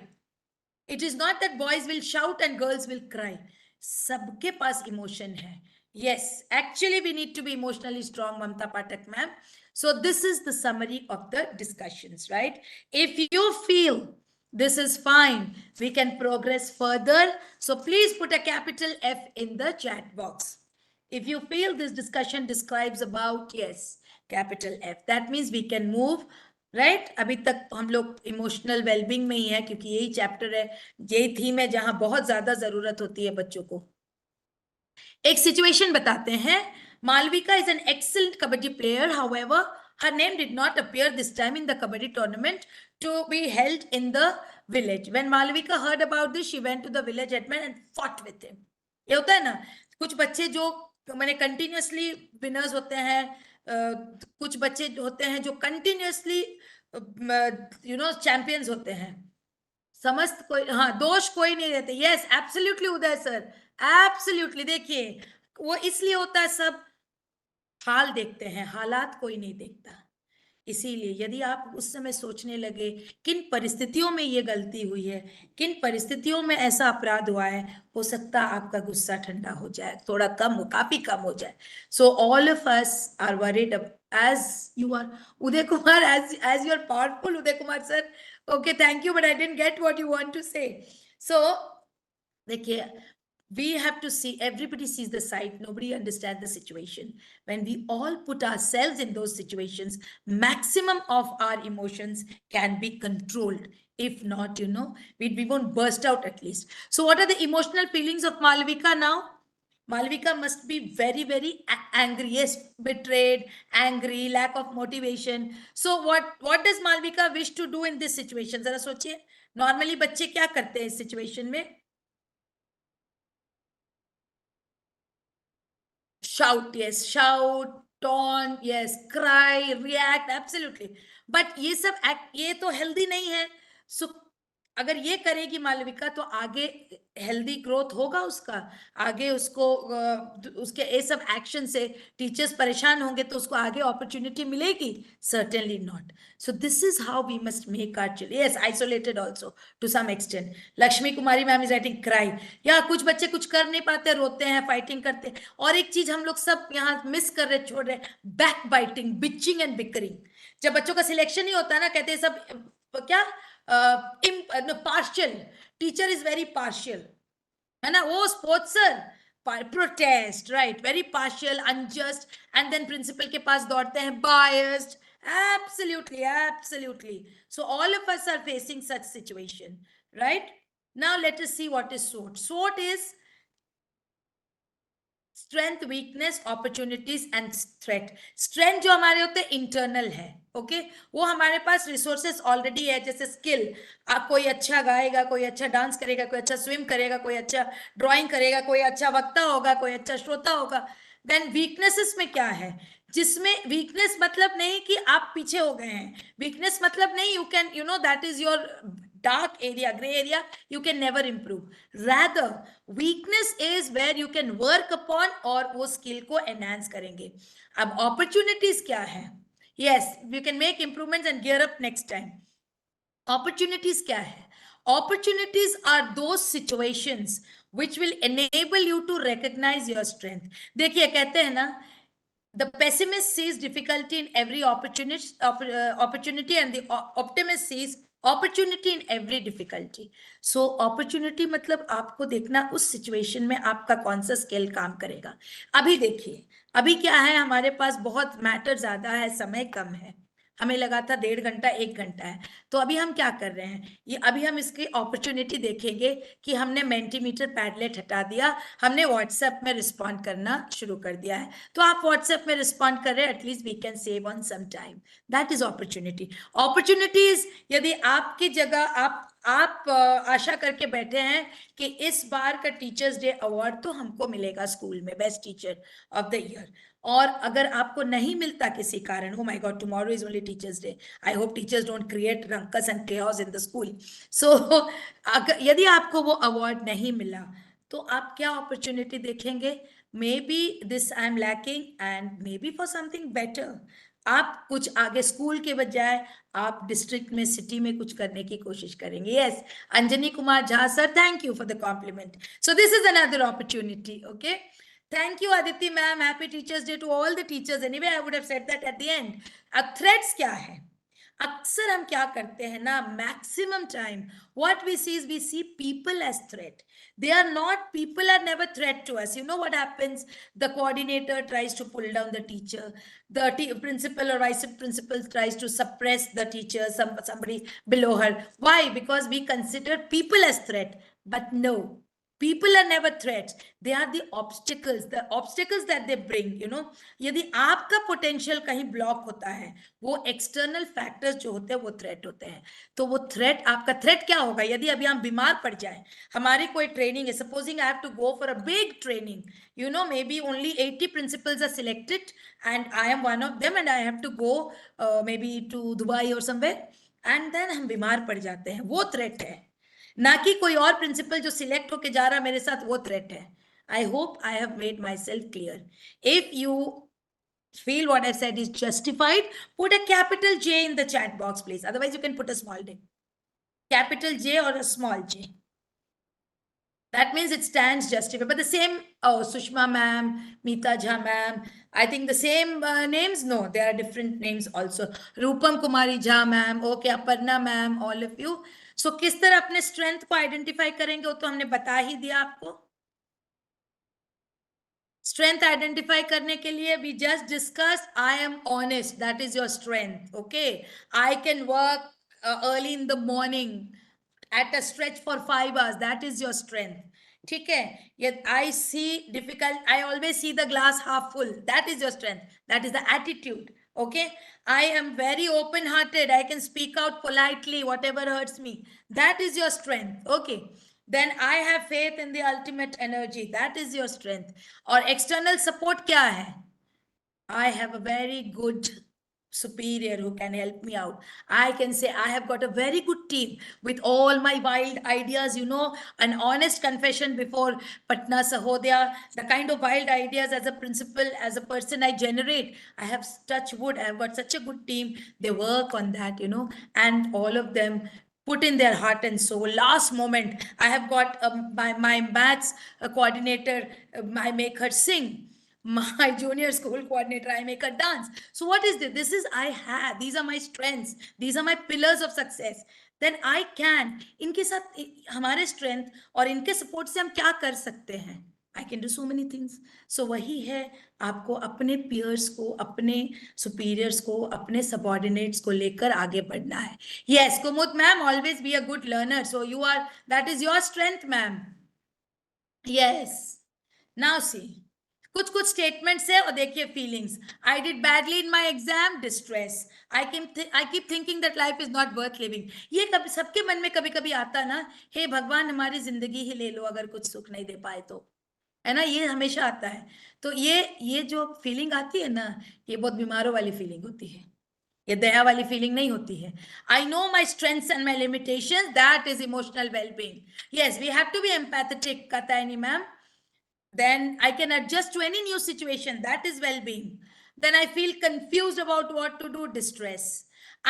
It is not that boys will shout and girls will cry. सबके पास इमोशन है. Yes, actually we need to be emotionally strong, Mamta Pathak ma'am. So this is the summary of the discussions, right? If you feel this is fine, we can progress further. So please put a capital F in the chat box. If you feel this discussion describes about, yes, capital F, that means we can move, right? अभी तक हम लोग emotional wellbeing में ही है, क्योंकि यही chapter है, यही थीम है जहां बहुत ज्यादा जरूरत होती है बच्चों को। एक सिचुएशन बताते हैं। Malvika is an excellent kabaddi player, however her name did not appear this time in the kabaddi tournament to be held in the village. When Malvika heard about this, she went to the village headman and fought with him. ये होता है ना, कुछ बच्चे जो मैंने continuously winners होते हैं, कुछ बच्चे होते हैं जो कंटिन्यूअसली चैंपियंस होते हैं। समस्त कोई, हाँ, दोष कोई नहीं देते। यस, एब्सोल्युटली उदय सर, एब्सोल्युटली। देखिए वो इसलिए होता है, सब हाल देखते हैं, हालात कोई नहीं देखता। इसीलिए यदि आप उस समय सोचने लगे किन परिस्थितियों में ये गलती हुई है, किन परिस्थितियों में ऐसा अपराध हुआ है, हो सकता है आपका गुस्सा ठंडा हो जाए, थोड़ा कम हो, काफी कम हो जाए। So all of us are worried as you are, Uday Kumar, as you are powerful, Uday Kumar sir. Okay, thank you, but I didn't get what you want to say. So देखिए, we have to see, everybody sees the side, nobody understands the situation. When we all put ourselves in those situations, maximum of our emotions can be controlled. If not, we won't burst out at least. So what are the emotional feelings of Malvika now? Malvika must be very, very angry. Yes, betrayed, angry, lack of motivation. So what does Malvika wish to do in this situation? जरा सोचिए, normally बच्चे क्या करते हैं इस situation में? Shout, yes, shout, taunt, yes, cry, react, absolutely. But ये सब ये तो healthy नहीं है. So अगर ये करेगी मालविका तो आगे हेल्दी ग्रोथ होगा उसका, आगे उसको उसके ये सब एक्शन से टीचर्स परेशान होंगे तो उसको आगे अपॉर्चुनिटी मिलेगी? Certainly not. So this is how we must make our children, yes, isolated also to some extent. Lakshmi Kumari ma'am is writing cry. या कुछ बच्चे कुछ कर नहीं पाते, रोते हैं, फाइटिंग करते हैं. और एक चीज हम लोग सब यहाँ मिस कर रहे, छोड़ रहे, back biting, bitching and bickering. जब बच्चों का सिलेक्शन ही होता है ना, कहते हैं सब क्या, partial, teacher is very partial, है ना? वो sports sir, protest, right, very partial, unjust, and then principal के पास दौड़ते हैं, biased. Absolutely, absolutely. So all of us are facing such situation, right? Now let us see what is SWOT. SWOT is strength, weakness, opportunities and threat. Strength जो हमारे होते हैं internal है, okay, वो हमारे पास रिसोर्सेस ऑलरेडी है, जैसे skill, आप कोई अच्छा गाएगा, कोई अच्छा डांस करेगा, कोई अच्छा स्विम करेगा, कोई अच्छा ड्राइंग करेगा, कोई अच्छा वक्ता होगा, कोई अच्छा श्रोता होगा. देन वीकनेसेस में क्या है, जिसमें वीकनेस मतलब नहीं कि आप पीछे हो गए हैं, वीकनेस मतलब नहीं, you can that is your dark area, gray area, you can never improve. Rather, weakness is where you can work upon और वो skill को enhance करेंगे. अब opportunities क्या है? Yes, you can make improvements and gear up next time. Opportunities क्या है? Opportunities are those situations which will enable you to recognize your strength. देखिए कहते हैं ना, the pessimist sees difficulty in every opportunity and the optimist sees opportunity in every difficulty. So opportunity मतलब आपको देखना उस situation में आपका कौन सा स्किल काम करेगा. अभी देखिए, अभी क्या है, हमारे पास बहुत मैटर ज्यादा है, समय कम है. हमें लगा था 1.5 घंटा 1 घंटा है, तो अभी हम क्या कर रहे हैं, ये अभी हम इसकी अपॉर्चुनिटी देखेंगे कि हमने मेंटीमीटर पैडलेट हटा दिया, हमने व्हाट्सएप में रिस्पॉन्ड करना शुरू कर दिया है. तो आप व्हाट्सएप में रिस्पॉन्ड कर रहे हैं, at least we can save on some time. That is opportunity. Opportunities, यदि आपकी जगह आप आशा करके बैठे हैं कि इस बार का टीचर्स डे अवार्ड तो हमको मिलेगा स्कूल में, best teacher of the year, और अगर आपको नहीं मिलता किसी कारण, oh my God, tomorrow is only Teachers Day. I hope teachers don't create ruckus and chaos in the school. So अगर यदि आपको वो अवार्ड नहीं मिला तो आप क्या अपॉर्चुनिटी देखेंगे? Maybe this I am lacking and maybe for something better. आप कुछ आगे स्कूल के बजाय आप डिस्ट्रिक्ट में, सिटी में कुछ करने की कोशिश करेंगे. Yes, Anjani Kumar Jha sir, thank you for the compliment. So this is another opportunity. Okay, Thank you, Aditi ma'am. Happy Teachers Day to all the teachers. Anyway, I would have said that at the end. Threats क्या है? अक्सर हम क्या करते हैं ना, maximum time what we see is we see people as threat. They are not, people are never threat to us. You know what happens? The coordinator tries to pull down the teacher. The principal or vice principal tries to suppress the teacher, somebody below her. Why? Because we consider people as threat. But no, people are never threats. They are the obstacles that they bring, you know. यदि आपका potential कहीं block होता है, वो external factors जो होते हैं वो थ्रेट होते हैं. तो वो थ्रेट, आपका थ्रेट क्या होगा? यदि अभी हम बीमार पड़ जाए, हमारी कोई ट्रेनिंग है, supposing I have to go for a big training, you know, maybe only 80 principals are selected and I am one of them and I have to go maybe to Dubai or somewhere, and then हम बीमार पड़ जाते हैं, वो threat है. ना कि कोई और प्रिंसिपल जो सिलेक्ट होके जा रहा मेरे साथ, वो थ्रेट है. I hope I have made my self clear. If you feel what I said is justified, put a capital J in the chat box, please. Otherwise, you can put a small j. Capital J or a small j. That means it stands justified. But the same, oh, Sushma ma'am, Meeta Jha ma'am, I think the same names? No, there are different names also. Rupam Kumari Jha ma'am, okay, Aparna ma'am, all of you. So, किस तरह अपने strength को identify करेंगे, वो तो हमने बता ही दिया आपको. Strength identify करने के लिए we just discussed, I am honest, that is your strength. Okay, I can work early in the morning at a stretch for 5 hours, that is your strength. ठीक है, yet I see difficult, I always see the glass half full, that is your strength, that is the attitude. Okay, I am very open hearted, I can speak out politely whatever hurts me, that is your strength. Okay, then I have faith in the ultimate energy, that is your strength. Or external support क्या है? I have a very good superior who can help me out. I can say I have got a very good team with all my wild ideas, you know, an honest confession before Patna Sahodaya, the kind of wild ideas as a principal, as a person I generate. I have touch wood, I have got such a good team. They work on that, you know, and all of them put in their heart and soul. Last moment, I have got my maths coordinator, I make her sing. My junior school coordinator, I make a dance. So what is this? This is I have. These are my strengths. These are my pillars of success. Then I can. इनके साथ हमारे strength और इनके support से हम क्या कर सकते हैं? I can do so many things. So वही है, आपको अपने peers को, अपने superiors को, अपने subordinates को लेकर आगे बढ़ना है. Yes, Kumud ma'am, always be a good learner. So you are, that is your strength, ma'am. Yes. Now see. कुछ कुछ स्टेटमेंट्स है और देखिए feelings. I did badly in my exam, distress. I keep thinking that life is not worth living. ये कभी सबके मन में कभी कभी आता ना, हे भगवान हमारी जिंदगी ही ले लो अगर कुछ सुख नहीं दे पाए तो, है ना, ये हमेशा आता है. तो ये जो फीलिंग आती है ना, ये बहुत बीमारों वाली फीलिंग होती है, ये दया वाली फीलिंग नहीं होती है. I know my strengths and my limitations, that is emotional wellbeing. Yes, we have to be empathetic, Katyayani ma'am. Then I can adjust to any new situation, that is well-being. Then I feel confused about what to do, distress.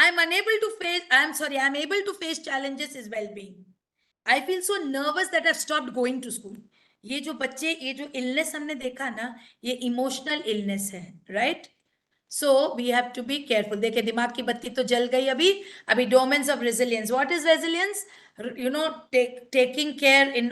I'm able to face challenges, is well-being. I feel so nervous that I've stopped going to school. ये जो बच्चे, ये जो illness हमने देखा ना, ये emotional illness है, right? So we have to be careful. देखिए दिमाग की बत्ती तो जल गई अभी domains of resilience. What is resilience? You know, taking care in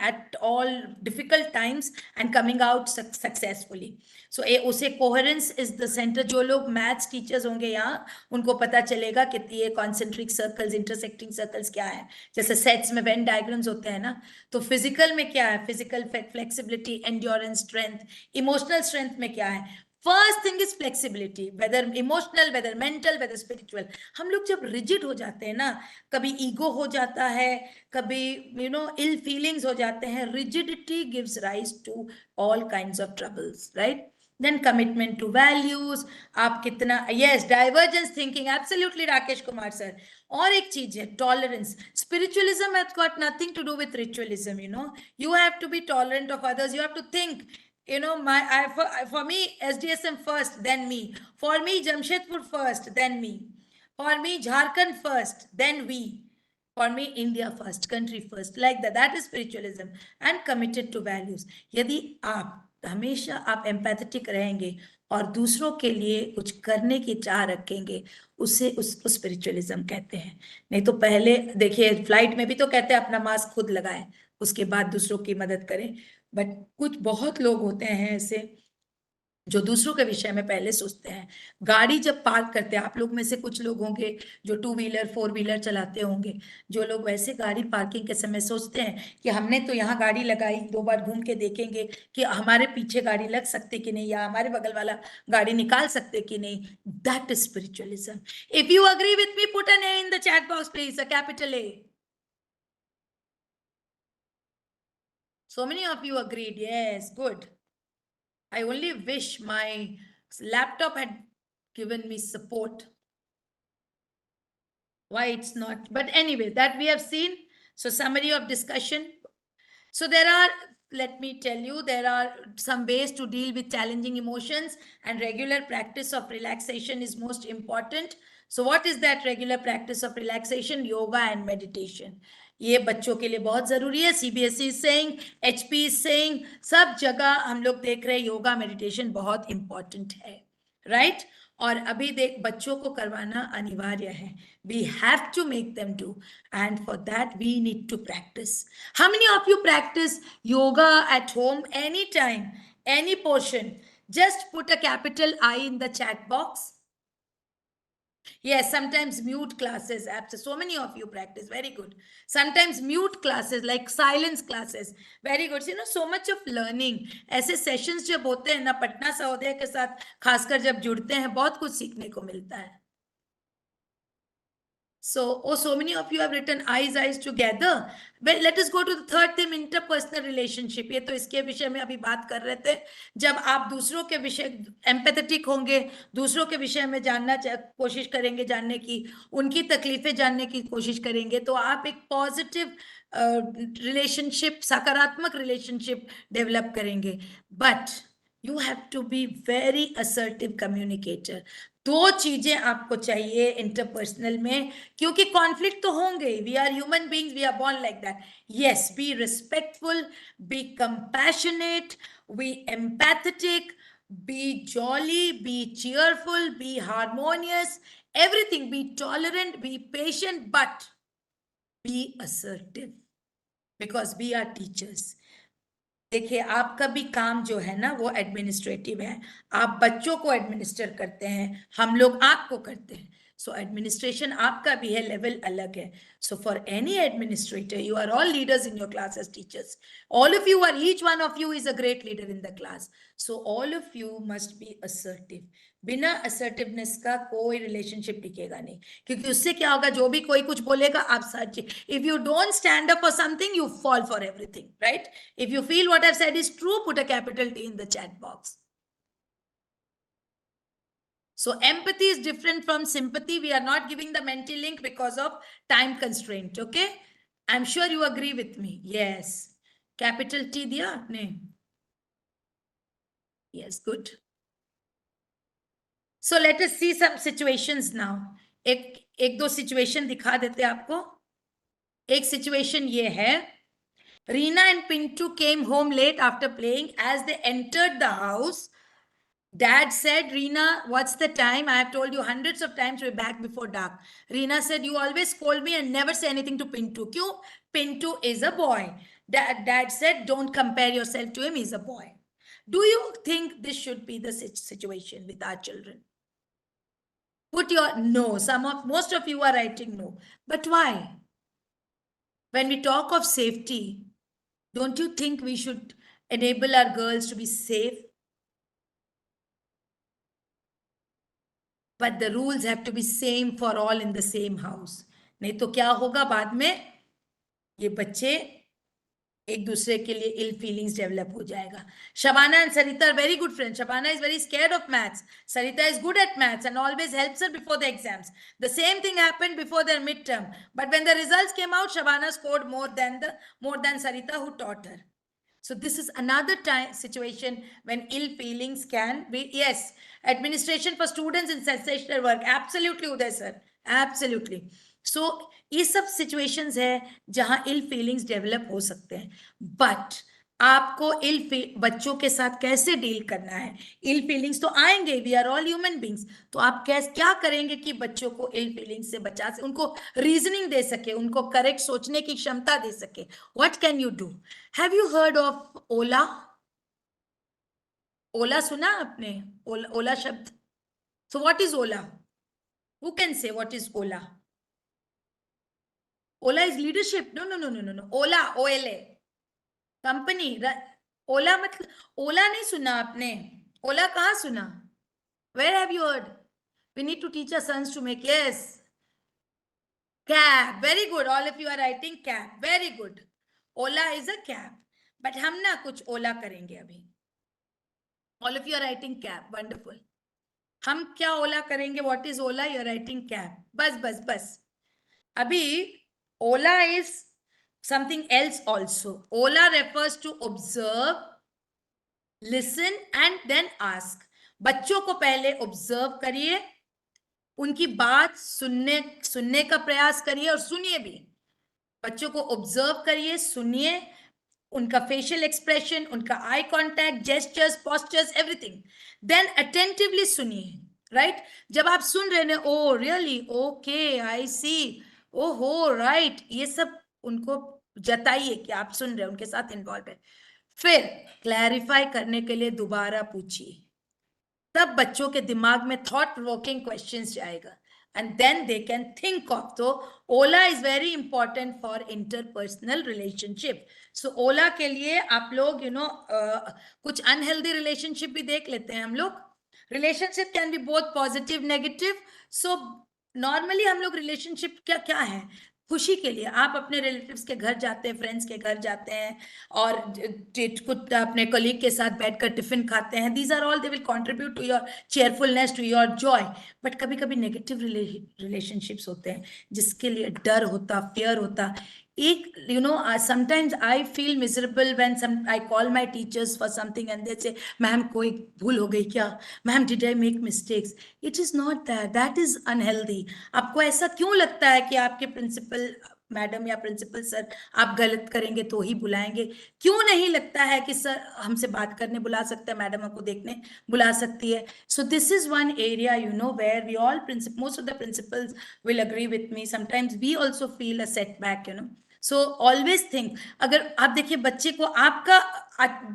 at all difficult times and coming out successfully. So उसे coherence is the center. जो लोग maths teachers होंगे यहाँ, उनको पता चलेगा कि ये concentric circles, intersecting circles क्या है. जैसे sets में Venn diagrams होते हैं ना, तो physical में क्या है? Physical flexibility, endurance, strength. Emotional strength में क्या है? First thing is flexibility, whether emotional, whether mental, whether spiritual. हम लोग जब रिजिड हो जाते हैं ना, कभी ईगो हो जाता है, कभी यू नो इल फीलिंग्स हो जाते हैं. Rigidity gives rise to all kinds of troubles, right? Then commitment to values, आप कितना, yes, divergence thinking, absolutely Rakesh Kumar sir. और एक चीज है tolerance. Spiritualism has got nothing to do with ritualism. You know, you have to be tolerant of others. You have to think, you know, for me SDSM first, then me. For me Jamshedpur first, then me. For me Jharkhand first, then we. For me India first, country first, like that. That is spiritualism. And committed to values. यदि आप हमेशा आप empathetic रहेंगे और दूसरों के लिए कुछ करने की चाह रखेंगे, उसे उसको स्पिरिचुअलिज्म कहते हैं। नहीं तो पहले देखिए, फ्लाइट में भी तो कहते हैं अपना मास्क खुद लगाएं, उसके बाद दूसरों की मदद करें। बट कुछ बहुत लोग होते हैं ऐसे जो दूसरों के विषय में पहले सोचते हैं। गाड़ी जब पार्क करते हैं, आप लोग में से कुछ लोग होंगे जो 2 व्हीलर 4 व्हीलर चलाते होंगे, जो लोग वैसे गाड़ी पार्किंग के समय सोचते हैं कि हमने तो यहाँ गाड़ी लगाई, 2 बार घूम के देखेंगे कि हमारे पीछे गाड़ी लग सकते कि नहीं, या हमारे बगल वाला गाड़ी निकाल सकते कि नहीं। That is spiritualism. If you agree with me, put an A in the chat box please, a capital A. So many of you agreed. Yes, good. I only wish my laptop had given me support. Why it's not? But anyway, that we have seen. So summary of discussion. So there are, let me tell you, there are some ways to deal with challenging emotions, and regular practice of relaxation is most important. So what is that regular practice of relaxation? Yoga and meditation. ये बच्चों के लिए बहुत जरूरी है। CBSE saying, HP saying, सब जगह हम लोग देख रहे हैं योगा मेडिटेशन बहुत इंपॉर्टेंट है, राइट? और अभी देख, बच्चों को करवाना अनिवार्य है। We have to make them do, and for that we need to practise. How many of you practise yoga at home any time, any portion? Just put a capital I in the chat box. Yes, sometimes mute classes. So many of you practice. Very good. Sometimes mute classes, like silence classes. Very good. You know, so much of learning. ऐसे sessions जब होते हैं ना, पटना सहोदय के साथ खासकर जब जुड़ते हैं, बहुत कुछ सीखने को मिलता है. So many of you have written eyes together. Well, let us go to the third theme, interpersonal relationship. ये तो इसके विषय में अभी बात कर रहे थे. जब आप दूसरों के विषय एम्पैथेटिक होंगे, दूसरों के विषय में जानना कोशिश करेंगे, जानने की, उनकी तकलीफें जानने की कोशिश करेंगे, तो आप एक पॉजिटिव रिलेशनशिप, सकारात्मक रिलेशनशिप डेवलप करेंगे. But you have to be very assertive communicator. 2 चीजें आपको चाहिए इंटरपर्सनल में, क्योंकि कॉन्फ्लिक्ट तो होंगे. We are human beings, we are born like that. Yes, be respectful, be compassionate, be empathetic, be jolly, be cheerful, be harmonious, everything. Be tolerant, be patient, but be assertive, because we are teachers. देखिए, आपका भी काम जो है ना वो administrative है. आप बच्चों को एडमिनिस्टर करते हैं, हम लोग आपको करते हैं. सो एडमिनिस्ट्रेशन आपका भी है, लेवल अलग है. So for any administrator, you are all leaders in your class as teachers. All of you are, each one of you is a great leader in the class. So all of you must be assertive. बिना assertiveness का कोई relationship टिकेगा नहीं, क्योंकि उससे क्या होगा, जो भी कोई कुछ बोलेगा आप सच. If you don't stand up for something, you fall for everything, right? If you feel what I've said is true, put a capital T in the chat box. So empathy is different from sympathy. We are not giving the mental link because of time constraint. Okay, I'm sure you agree with me. Yes, capital T diya aapne? Yes, good. So let us see some situations now. एक दो situation दिखा देते आपको. एक situation ये है, Reena and Pintu came home late after playing. As they entered the house, Dad said, Reena, what's the time? I have told you hundreds of times we're back before dark. Reena said, you always scold me and never say anything to Pintu. Kyun? Pintu is a boy. Dad said, don't compare yourself to him, he's a boy. Do you think this should be the situation with our children? Put your no. Most of you are writing no. But why? When we talk of safety, don't you think we should enable our girls to be safe? But the rules have to be same for all in the same house. नहीं तो क्या होगा, बाद में ये बच्चे एक दूसरे के लिए ill feelings develop हो जाएगा. Shabana and Sarita are very good friends. Shabana is very scared of maths. Sarita is good at maths and always helps her before the exams. The same thing happened before their midterm. But when the results came out, Shabana scored more than Sarita, who taught her. So this is another situation when ill feelings can be. Yes, administration for students in sensational work. Absolutely, Uday sir. Absolutely. So ये सब situations है जहां ill feelings develop हो सकते हैं. But आपको बच्चों के साथ कैसे डील करना है। इल फीलिंग्स तो आएंगे, we are all human beings, तो आप कैसे क्या करेंगे कि बच्चों को इल फीलिंग्स से बचा सके, उनको रीजनिंग दे सके, उनको करेक्ट सोचने की क्षमता दे सके। What can you do? Have you heard of Ola? Ola सुना आपने? ओला, ओला शब्द। So what is Ola? Who can say what is Ola? Ola is leadership. No no no no no no, Ola, OLA, company. Ola मतलब, ओला नहीं सुना आपने? ओला कहाँ सुना? Where have you heard? We need to teach our sons to make, yes, cab. Very good, all of you are writing cab, very good. Ola is a cab. But हम ना कुछ ओला करेंगे अभी। All of you are writing cab, wonderful. हम क्या ओला करेंगे? What is Ola? You are writing cab. बस बस बस। अभी Ola is something else also. Ola refers to observe, listen and then ask. बच्चों को पहले ऑब्जर्व करिए, उनकी बात सुनने सुनने का प्रयास करिए और सुनिए भी। बच्चों को ऑब्जर्व करिए, सुनिए, उनका फेशियल एक्सप्रेशन, उनका eye contact, gestures, postures, everything. Then attentively सुनिए, राइट? जब आप सुन रहे हैं, ओ रियली, ओके, आई सी, ओ हो, राइट, ये सब उनको जताइए कि आप सुन रहे हैं, उनके साथ इन्वॉल्व है। फिर क्लैरिफाई करने के लिए दोबारा पूछिए, तब बच्चों के दिमाग में थॉट प्रोवोकिंग क्वेश्चंस जाएगा and then they can think of. तो Ola is very important for interpersonal relationship. So Ola के लिए आप लोग कुछ अनहेल्दी रिलेशनशिप भी देख लेते हैं हम लोग। Relationship can be both positive negative. So normally हम लोग रिलेशनशिप क्या क्या है, खुशी के लिए आप अपने रिलेटिव्स के घर जाते हैं, फ्रेंड्स के घर जाते हैं और कुछ अपने कलीग के साथ बैठकर टिफिन खाते हैं। These are all, they will contribute to your cheerfulness, to your joy. But कभी कभी नेगेटिव रिलेशनशिप्स होते हैं जिसके लिए डर होता, फियर होता। एक sometimes I feel miserable when some I call my teachers for something and they say, ma'am कोई भूल हो गई क्या? Ma'am did I make mistakes? It is not that, that is unhealthy. आपको ऐसा क्यों लगता है कि आपके प्रिंसिपल मैडम या प्रिंसिपल सर आप गलत करेंगे तो ही बुलाएंगे? क्यों नहीं लगता है कि सर हमसे बात करने बुला सकते हैं, मैडम आपको देखने बुला सकती है? So this is one area where we all most of the principals will agree with me, sometimes we also feel a setback. So always think, अगर आप देखिए बच्चे को, आपका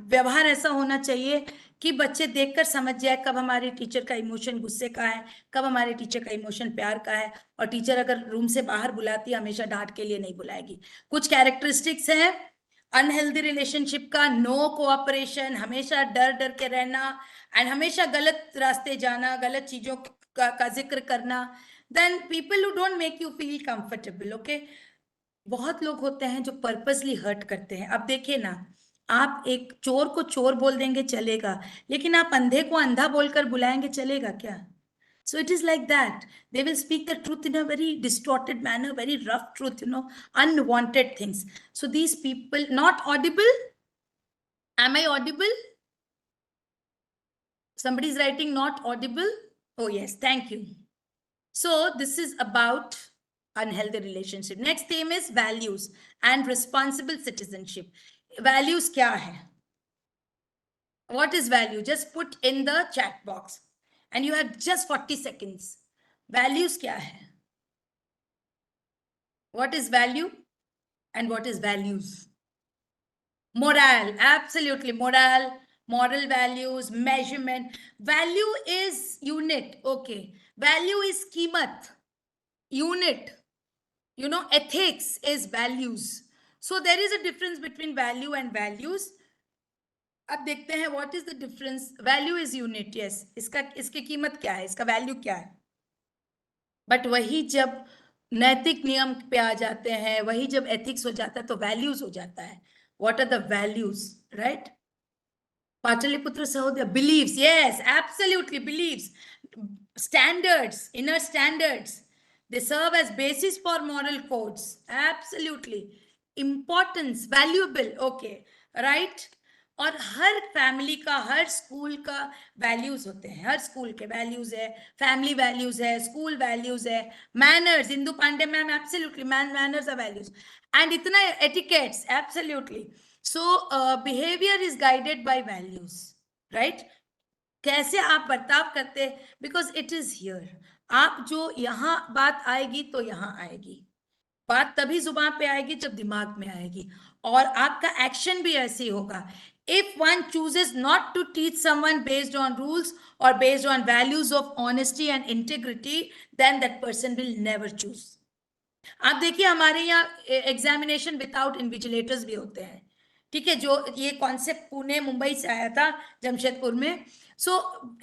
व्यवहार ऐसा होना चाहिए कि बच्चे देखकर समझ जाए कब हमारे टीचर का इमोशन गुस्से का है, कब हमारे टीचर का इमोशन प्यार का है। और टीचर अगर रूम से बाहर बुलाती है, हमेशा डांट के लिए नहीं बुलाएगी। कुछ कैरेक्टरिस्टिक्स है अनहेल्दी रिलेशनशिप का: नो कोऑपरेशन, हमेशा डर डर के रहना, एंड हमेशा गलत रास्ते जाना, गलत चीजों का जिक्र करना। Then people who don't make you feel comfortable, okay. बहुत लोग होते हैं जो पर्पसली हर्ट करते हैं। अब देखिए ना, आप एक चोर को चोर बोल देंगे चलेगा, लेकिन आप अंधे को अंधा बोलकर बुलाएंगे, चलेगा क्या? So it is like that. They will speak the truth in a very distorted manner, very rough truth, unwanted things. So these people, not audible. Am I audible? Somebody is writing not audible. Oh, yes. Thank you. So this is about unhealthy relationship. Next theme is values and responsible citizenship. Values kya hai? What is value? Just put in the chat box. And you have just 40 seconds. Values kya hai? What is value and what is values? Moral, absolutely. Moral values, measurement. Value is unit. Okay. Value is कीमत, unit. Ethics is values. So there is a difference between value and values. अब देखते हैं what is the difference. Value is unit, yes. इसकी कीमत क्या है, इसका value क्या है? बट वही जब नैतिक नियम पे आ जाते हैं, वही जब एथिक्स हो जाता है, तो वैल्यूज हो जाता है. What are the values, right? Pataliputra Sahodaya, beliefs, yes, absolutely, beliefs, standards, inner standards. They serve as basis for moral codes. Absolutely. Importance, valuable, okay, right? और हर फैमिली का, हर स्कूल का वैल्यूज होते हैं, हर स्कूल के वैल्यूज है, family values है, school values है, manners, Indu Pandey ma'am absolutely manners are values, and इतना etiquettes absolutely. So behaviour is guided by values, right? कैसे आप बर्ताव करते हैं, बिकॉज इट इज हियर. आप जो यहाँ बात आएगी तो यहाँ आएगी, बात तभी जुबान पे आएगी जब दिमाग में आएगी, और आपका एक्शन भी ऐसे ही होगा. If one chooses not to teach someone based on rules और based on values of honesty and integrity, then that person will never choose. आप देखिए हमारे यहाँ एग्जामिनेशन विदाउट इन्विजिलेटर्स भी होते हैं, ठीक है? जो ये कॉन्सेप्ट पुणे मुंबई से आया था, जमशेदपुर में. सो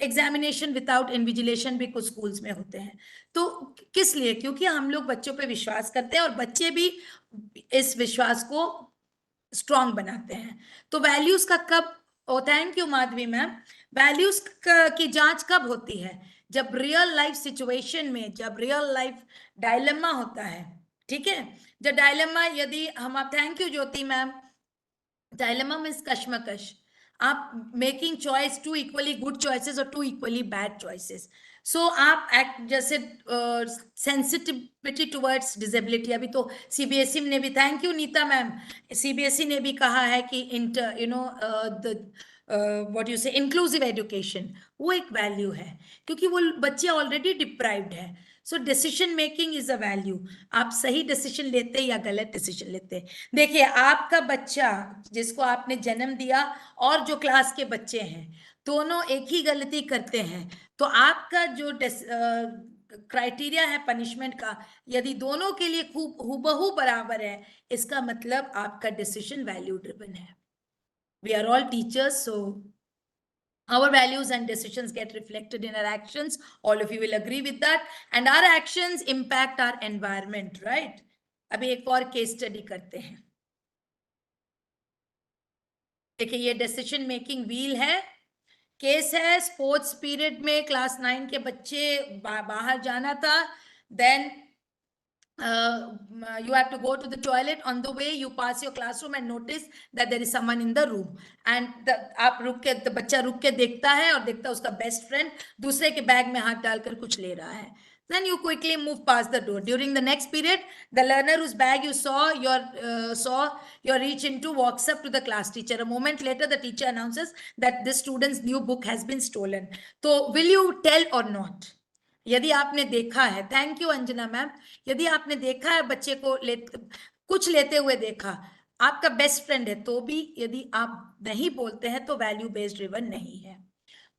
एग्जामिनेशन विदाउट इन्विजिलेशन भी कुछ स्कूल्स में होते हैं. तो किस लिए? क्योंकि हम लोग बच्चों पे विश्वास करते हैं और बच्चे भी इस विश्वास को स्ट्रॉन्ग बनाते हैं. तो वैल्यूज का कब, oh thank you Madhavi ma'am, values की जांच कब होती है? जब रियल लाइफ सिचुएशन में, जब रियल लाइफ डायलेमा होता है, ठीक है? जब डायलेमा, यदि हम, thank you Jyoti ma'am, dilemma means कश्मकश. आप making choice, two equally good choices और two equally bad choices. So आप एक्ट, जैसे सेंसिटिविटी टुवर्ड्स डिसेबिलिटी, अभी तो सीबीएसई ने भी, thank you Neeta ma'am, CBSE ने भी कहा है कि inter, you know, the what you say, inclusive education, वो एक वैल्यू है, क्योंकि वो बच्चे ऑलरेडी डिप्राइव्ड है. So decision making is a value. आप सही डिसीजन लेते या गलत डिसीजन लेते. देखिए आपका बच्चा जिसको आपने जन्म दिया और जो क्लास के बच्चे हैं, दोनों एक ही गलती करते हैं, तो आपका जो क्राइटेरिया है पनिशमेंट का, यदि दोनों के लिए खूब हूबहू बराबर है, इसका मतलब आपका डिसीजन वैल्यू ड्रिवन है. We are all teachers, so our values and decisions get reflected in our actions. All of you will agree with that. And our actions impact our environment, right? अभी एक और case study करते हैं. देखिए ये decision making wheel है. Case है, sports period में क्लास 9 के बच्चे बाहर जाना था. Then you have to go to the toilet. On the way you pass your classroom and notice that there is someone in the room, and आप रुक के, बच्चा रुक के देखता है और देखता है उसका बेस्ट फ्रेंड दूसरे के बैग में हाथ डालकर कुछ ले रहा है. Then you quickly move past the door. During the next period, the learner whose bag you saw your reach into walks up to the class teacher. A moment later, the teacher announces that this student's new book has been stolen. So will you tell or not? यदि आपने देखा है, thank you Anjana ma'am, यदि आपने देखा है बच्चे को कुछ लेते हुए देखा, आपका बेस्ट फ्रेंड है, तो भी यदि आप नहीं बोलते हैं तो वैल्यू बेस्ड ड्रिवन नहीं है.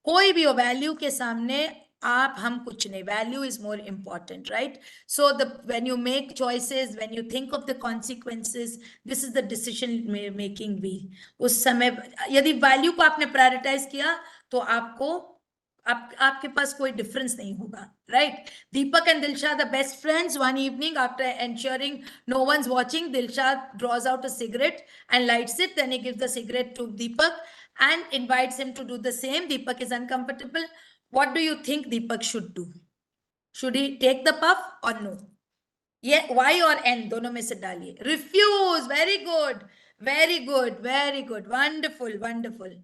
कोई भी हो, वैल्यू के सामने आप हम कुछ नहीं. Value is more important, right? So the when you make choices, when you think of the consequences, this is the decision making wheel. उस समय यदि वैल्यू को आपने प्रायोरिटाइज किया तो आपके पास कोई डिफरेंस नहीं होगा, right? Deepak and Dilshad the best friends. One evening after ensuring no one's watching, Dilshad draws out a cigarette and lights it. Then he gives the cigarette to Deepak and invites him to do the same. Deepak is uncomfortable. What do you think Deepak should do? Should he take the puff or no? Yeah, Y or N, दोनों में से डालिए. Refuse. Very good, very good, very good. Wonderful, wonderful.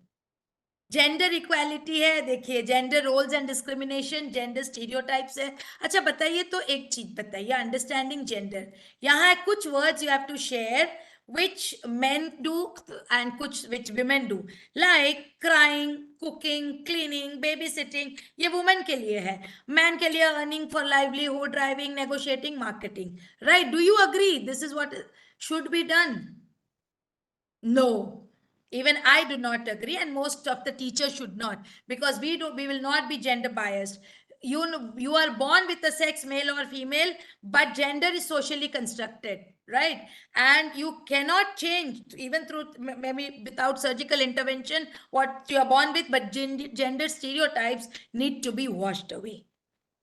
Gender equality है. देखिए gender roles and discrimination, gender stereotypes है. अच्छा बताइए, तो एक चीज बताइए, अंडरस्टैंडिंग जेंडर, यहाँ है कुछ words you have to share which men do and which women do, like crying, cooking, cleaning, babysitting. ये women के लिए है. man के लिए earning for livelihood, driving, negotiating, marketing, right? Do you agree this is what should be done? No. Even I do not agree, and most of the teachers should not, because we will not be gender biased. You are born with the sex, male or female, but gender is socially constructed, right? And you cannot change, even through maybe without surgical intervention, what you are born with, but gender stereotypes need to be washed away.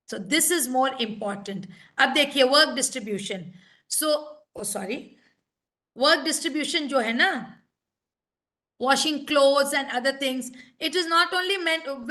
So this is more important. अब देखिए work distribution. So, work distribution जो है ना, washing clothes and other things. It is not only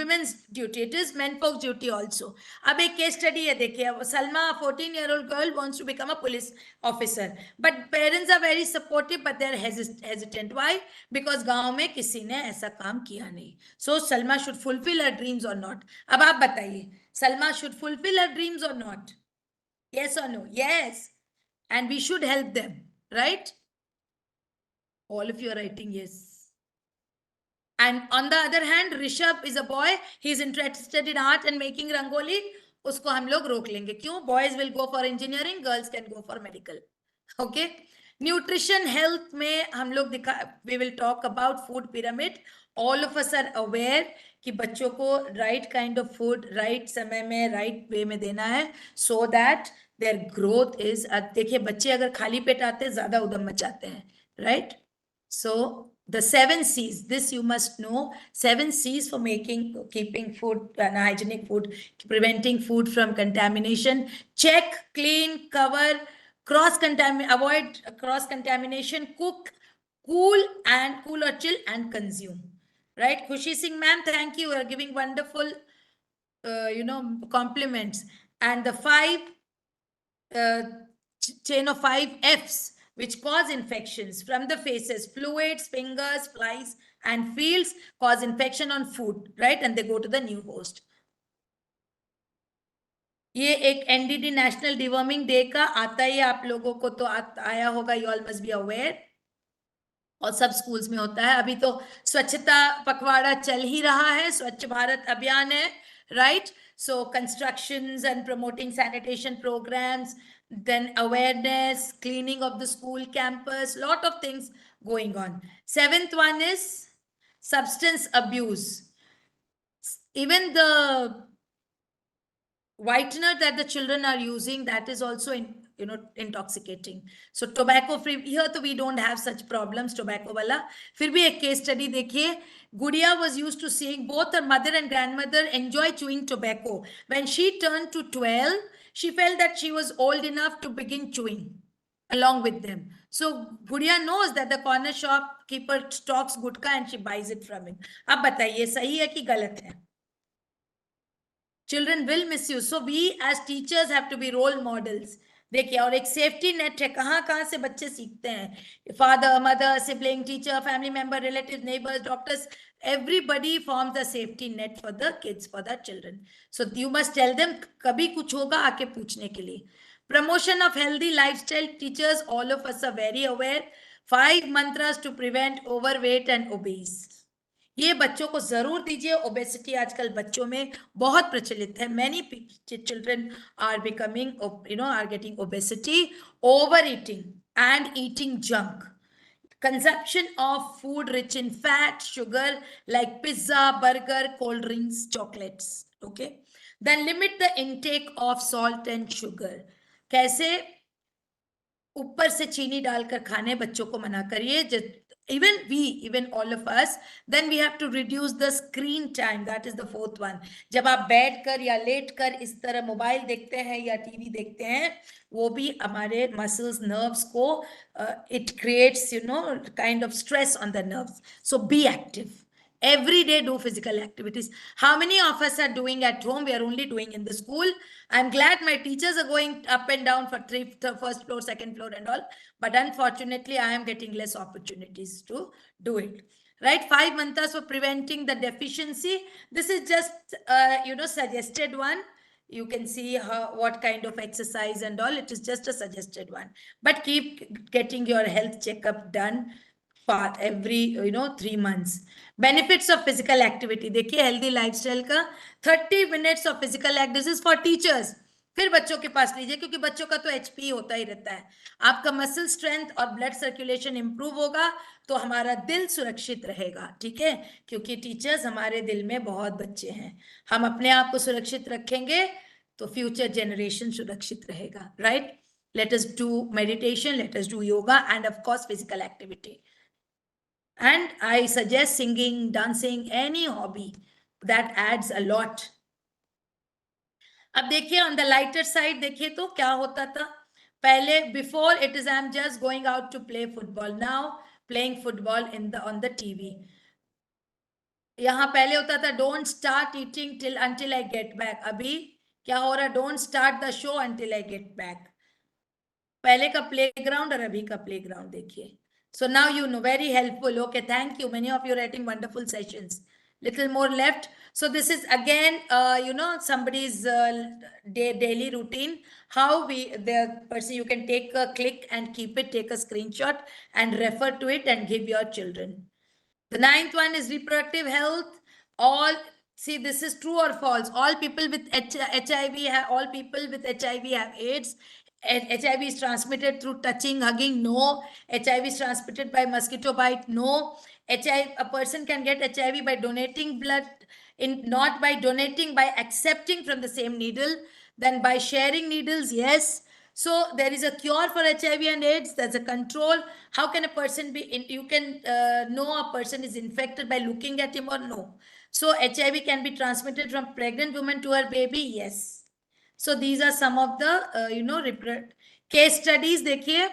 women's duty, it is men folks duty also. अब एक case study है देखिए, Salma, 14-year-old girl, wants to become a police officer, but parents are very supportive, but they are hesitant. Why? Because गांव में किसी ने ऐसा काम किया नहीं. So Salma should fulfill her dreams or not? अब आप बताइए, Salma should fulfill her dreams or not? Yes or no? Yes. And we should help them, right? All of you are writing yes. And on the other hand, Rishabh is a boy. He is interested in art and making rangoli. उसको हम लोग रोक लेंगे. क्यों? Boys will go for engineering, girls can go for medical. Okay. Nutrition, health में हम लोग we will talk about food pyramid. All of us are aware कि बच्चों को right kind of food, right समय में, right way में देना है, so that their growth is. देखिए बच्चे अगर खाली पेट आते हैं ज्यादा उधम मचाते हैं, right? So the 7 C's, this you must know, 7 C's for keeping food and hygienic food, preventing food from contamination. Check, clean, cover, avoid cross contamination, cook, cool or chill and consume. Right? Khushi Singh ma'am, thank you. You are giving wonderful, compliments. And the chain of 5 F's, which cause infections from the faces, fluids, fingers, flies, and fields cause infection on food, right? And they go to the new host. ये एक NDD national deworming day का आता ही आप लोगों को तो आया होगा, you all must be aware, और सब स्कूल्स में होता है. अभी तो स्वच्छता पखवाड़ा चल ही रहा है, स्वच्छ भारत अभियान है, right? So constructions and promoting sanitation programs, then awareness, cleaning of the school campus, lot of things going on. 7th one is substance abuse. Even the whitener that the children are using, that is also intoxicating. So tobacco free, here तो we don't have such problems tobacco wala. फिर भी एक case study देखिए, Gudiya was used to seeing both her mother and grandmother enjoy chewing tobacco. When she turned to 12, she felt that she was old enough to begin chewing along with them. So Gudiya knows that the corner shopkeeper stocks gutka and she buys it from him. अब बताइए सही है कि गलत है? Children will misuse. So we as teachers have to be role models. देखिए, और एक सेफ्टी नेट है, कहाँ कहाँ से बच्चे सीखते हैं. Father, mother, sibling, teacher, family member, relative, neighbours, doctors, everybody forms a safety net for the kids, for the children. So you must tell them कभी कुछ होगा आके पूछने के लिए. Promotion of healthy lifestyle, teachers, all of us are very aware. 5 mantras to prevent overweight and obese. ये बच्चों को जरूर दीजिए. ओबेसिटी आजकल बच्चों में बहुत प्रचलित है. Many children are becoming, are getting obesity, overeating and eating junk. Consumption of food rich in fat, sugar, like pizza, burger, cold drinks, chocolates. Okay. Then limit the intake of salt and sugar. कैसे? ऊपर से चीनी डालकर खाने बच्चों को मना करिए. even all of us, then we have to reduce the screen time. That is the 4th one. जब आप बैठ कर या लेट कर इस तरह मोबाइल देखते हैं या टीवी देखते हैं, वो भी हमारे muscles, nerves को it creates kind of stress on the nerves. So be active. Every day do physical activities. How many of us are doing at home? We are only doing in the school. I'm glad my teachers are going up and down for first floor, second floor and all. But unfortunately, I am getting less opportunities to do it. Right? 5 mantras for preventing the deficiency. This is just, suggested one. You can see what kind of exercise and all. It is just a suggested one. But keep getting your health checkup done every 3 months. Benefits of physical activity. देखिए healthy lifestyle का 30 minutes of physical activity. This is for teachers. फिर बच्चों के पास लीजिए, क्योंकि बच्चों का तो HP होता ही रहता है. आपका मसल स्ट्रेंथ और ब्लड सर्कुलेशन इंप्रूव होगा तो हमारा दिल सुरक्षित रहेगा. ठीक है, क्योंकि टीचर्स हमारे दिल में बहुत बच्चे हैं. हम अपने आप को सुरक्षित रखेंगे तो फ्यूचर जनरेशन सुरक्षित रहेगा. Right? Let us do meditation, let us do yoga, and of course physical activity. And I suggest singing, dancing, any hobby that adds a lot. अब देखिए on the lighter side देखिए तो क्या होता था पहले. Before it is I'm just going out to play football. Now playing football on the TV. यहाँ पहले होता था don't start eating till until I get back. अभी क्या हो रहा है? Don't start the show until I get back. पहले का प्लेग्राउंड और अभी का प्लेग्राउंड देखिए. So now you know, very helpful. Okay, thank you. Many of you are writing wonderful sessions. Little more left. So this is again, somebody's daily routine. How the person, you can take a click and keep it, take a screenshot and refer to it and give your children. The ninth one is reproductive health. See, this is true or false. All people with HIV all people with HIV have AIDS. HIV is transmitted through touching, hugging. No. HIV is transmitted by mosquito bite. No. A person can get HIV by donating blood, not by donating, by accepting from the same needle. Then by sharing needles, yes. So there is a cure for HIV and AIDS. There's a control. How can a person be? You can know a person is infected by looking at him or no. So HIV can be transmitted from pregnant woman to her baby. Yes. So these are some of the case studies. देखिए,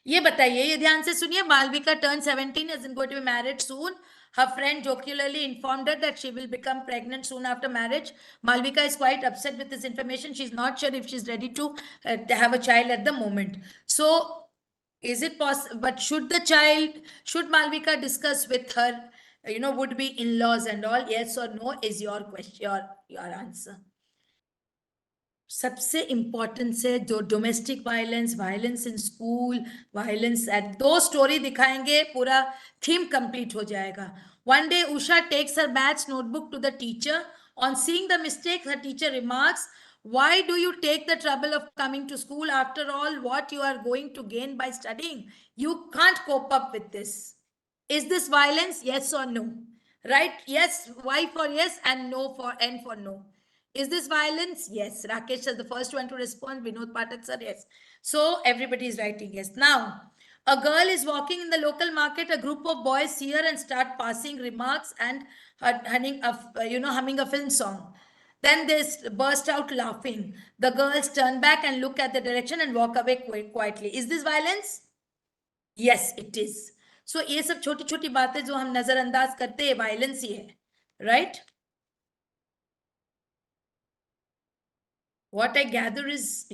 ये बताइए, ये ध्यान से सुनिए. Malvika turned 17, isn't going to be married soon. Her friend jocularly informed her that she will become pregnant soon after marriage. Malvika is quite upset with this information. She's not sure if she's ready to have a child at the moment. So, is it possible? But should Malvika discuss with her, would-be in-laws and all? Yes or no is your question, your answer. सबसे important से जो domestic violence, violence in school, violence at, 2 story दिखाएंगे, पूरा theme complete हो जाएगा. One day Usha takes her maths notebook to the teacher. On seeing the mistake, her teacher remarks, "Why do you take the trouble of coming to school? After all, what you are going to gain by studying? You can't cope up with this." Is this violence? Yes or no? Right? Yes. Why for yes and no for N for no? Is this violence? Yes. Rakesh is the first one to respond. Vinod Pathak sir, yes. So everybody is writing yes. Now, a girl is walking in the local market. A group of boys see her and start passing remarks and humming a film song. Then they burst out laughing. The girls turn back and look at the direction and walk away quietly. Is this violence? Yes, it is. So ये सब छोटी छोटी बातें जो हम नजरअंदाज करते हैं, वायलेंस ही है, right? What I gather is,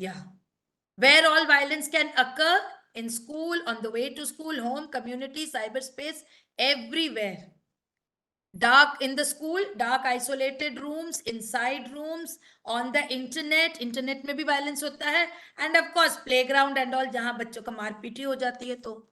where all violence can occur: in school, on the way to school, home, community, cyberspace, everywhere. Dark in the school, dark isolated rooms, inside rooms, on the internet में भी violence होता है, and of course playground and all, जहां बच्चों का मारपीट हो जाती है. तो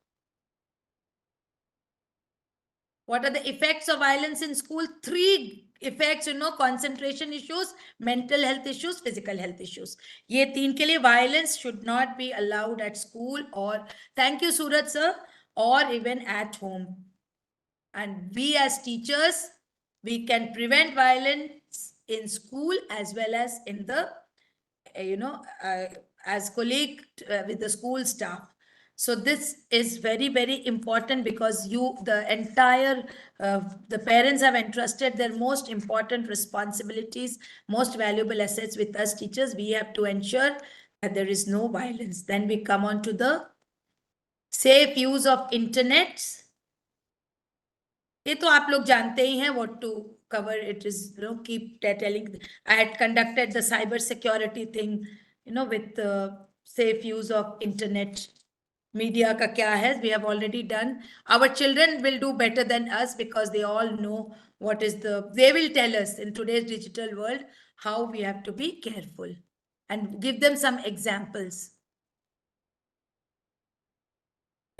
what are the effects of violence in school? 3 effects, concentration issues, mental health issues, physical health issues. ये 3 के लिए violence should not be allowed at school, or, thank you Suraj sir, or even at home. And we as teachers, we can prevent violence in school as well as in the, as colleague with the school staff. So this is very, very important, because the parents have entrusted their most important responsibilities, most valuable assets with us teachers. We have to ensure that there is no violence. Then we come on to the safe use of internet. ये तो आप लोग जानते ही हैं, what to cover. It is, keep telling. I had conducted the cyber security thing, with safe use of internet. Media ka kya hai, we have already done. Our children will do better than us, because they all know they will tell us in today's digital world how we have to be careful, and give them some examples.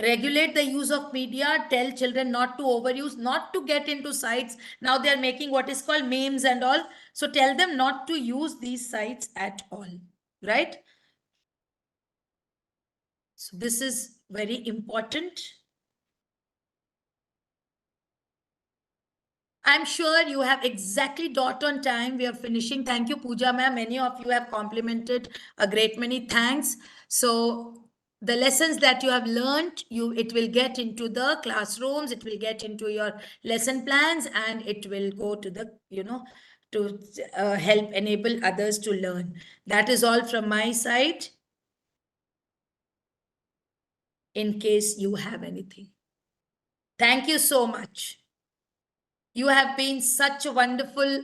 Regulate the use of media. Tell children not to overuse, not to get into sites. Now they are making what is called memes and all. So tell them not to use these sites at all, right? So this is very important. I'm sure you have exactly dot on time. We are finishing. Thank you, Pooja ma'am. Many of you have complimented a great many thanks. So the lessons that you have learned, it will get into the classrooms, it will get into your lesson plans, and it will go to the, to help enable others to learn. That is all from my side, in case you have anything. Thank you so much. You have been such a wonderful,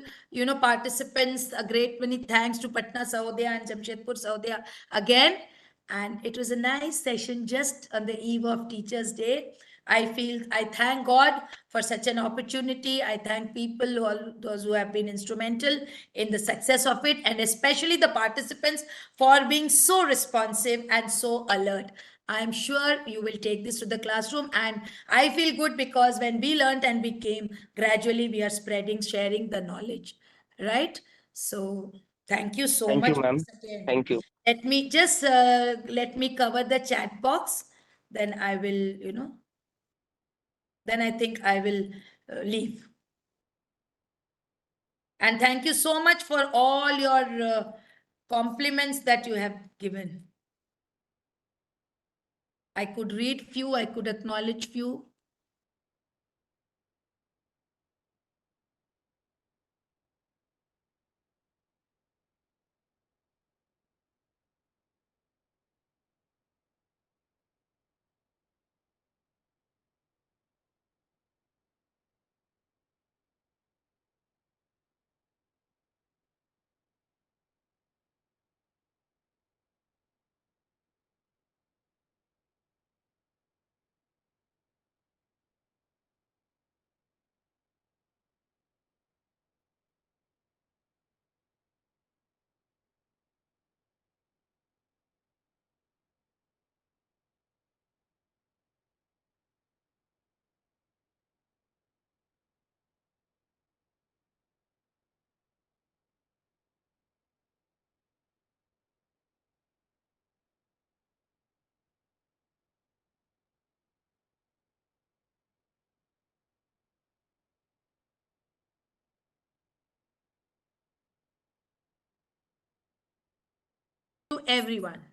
participants. A great many thanks to Patna Sahodaya and Jamshedpur Sahodaya again. And it was a nice session just on the eve of Teachers' Day. I thank God for such an opportunity. I thank people, all those who have been instrumental in the success of it, and especially the participants for being so responsive and so alert. I'm sure you will take this to the classroom, and I feel good because when we learned and we came, gradually we are spreading, sharing the knowledge, right? So thank you so Thank you, much ma'am. once again. Thank you. Let me cover the chat box, then I will, then I think I will leave. And thank you so much for all your compliments that you have given. I could read few, I could acknowledge few. To everyone.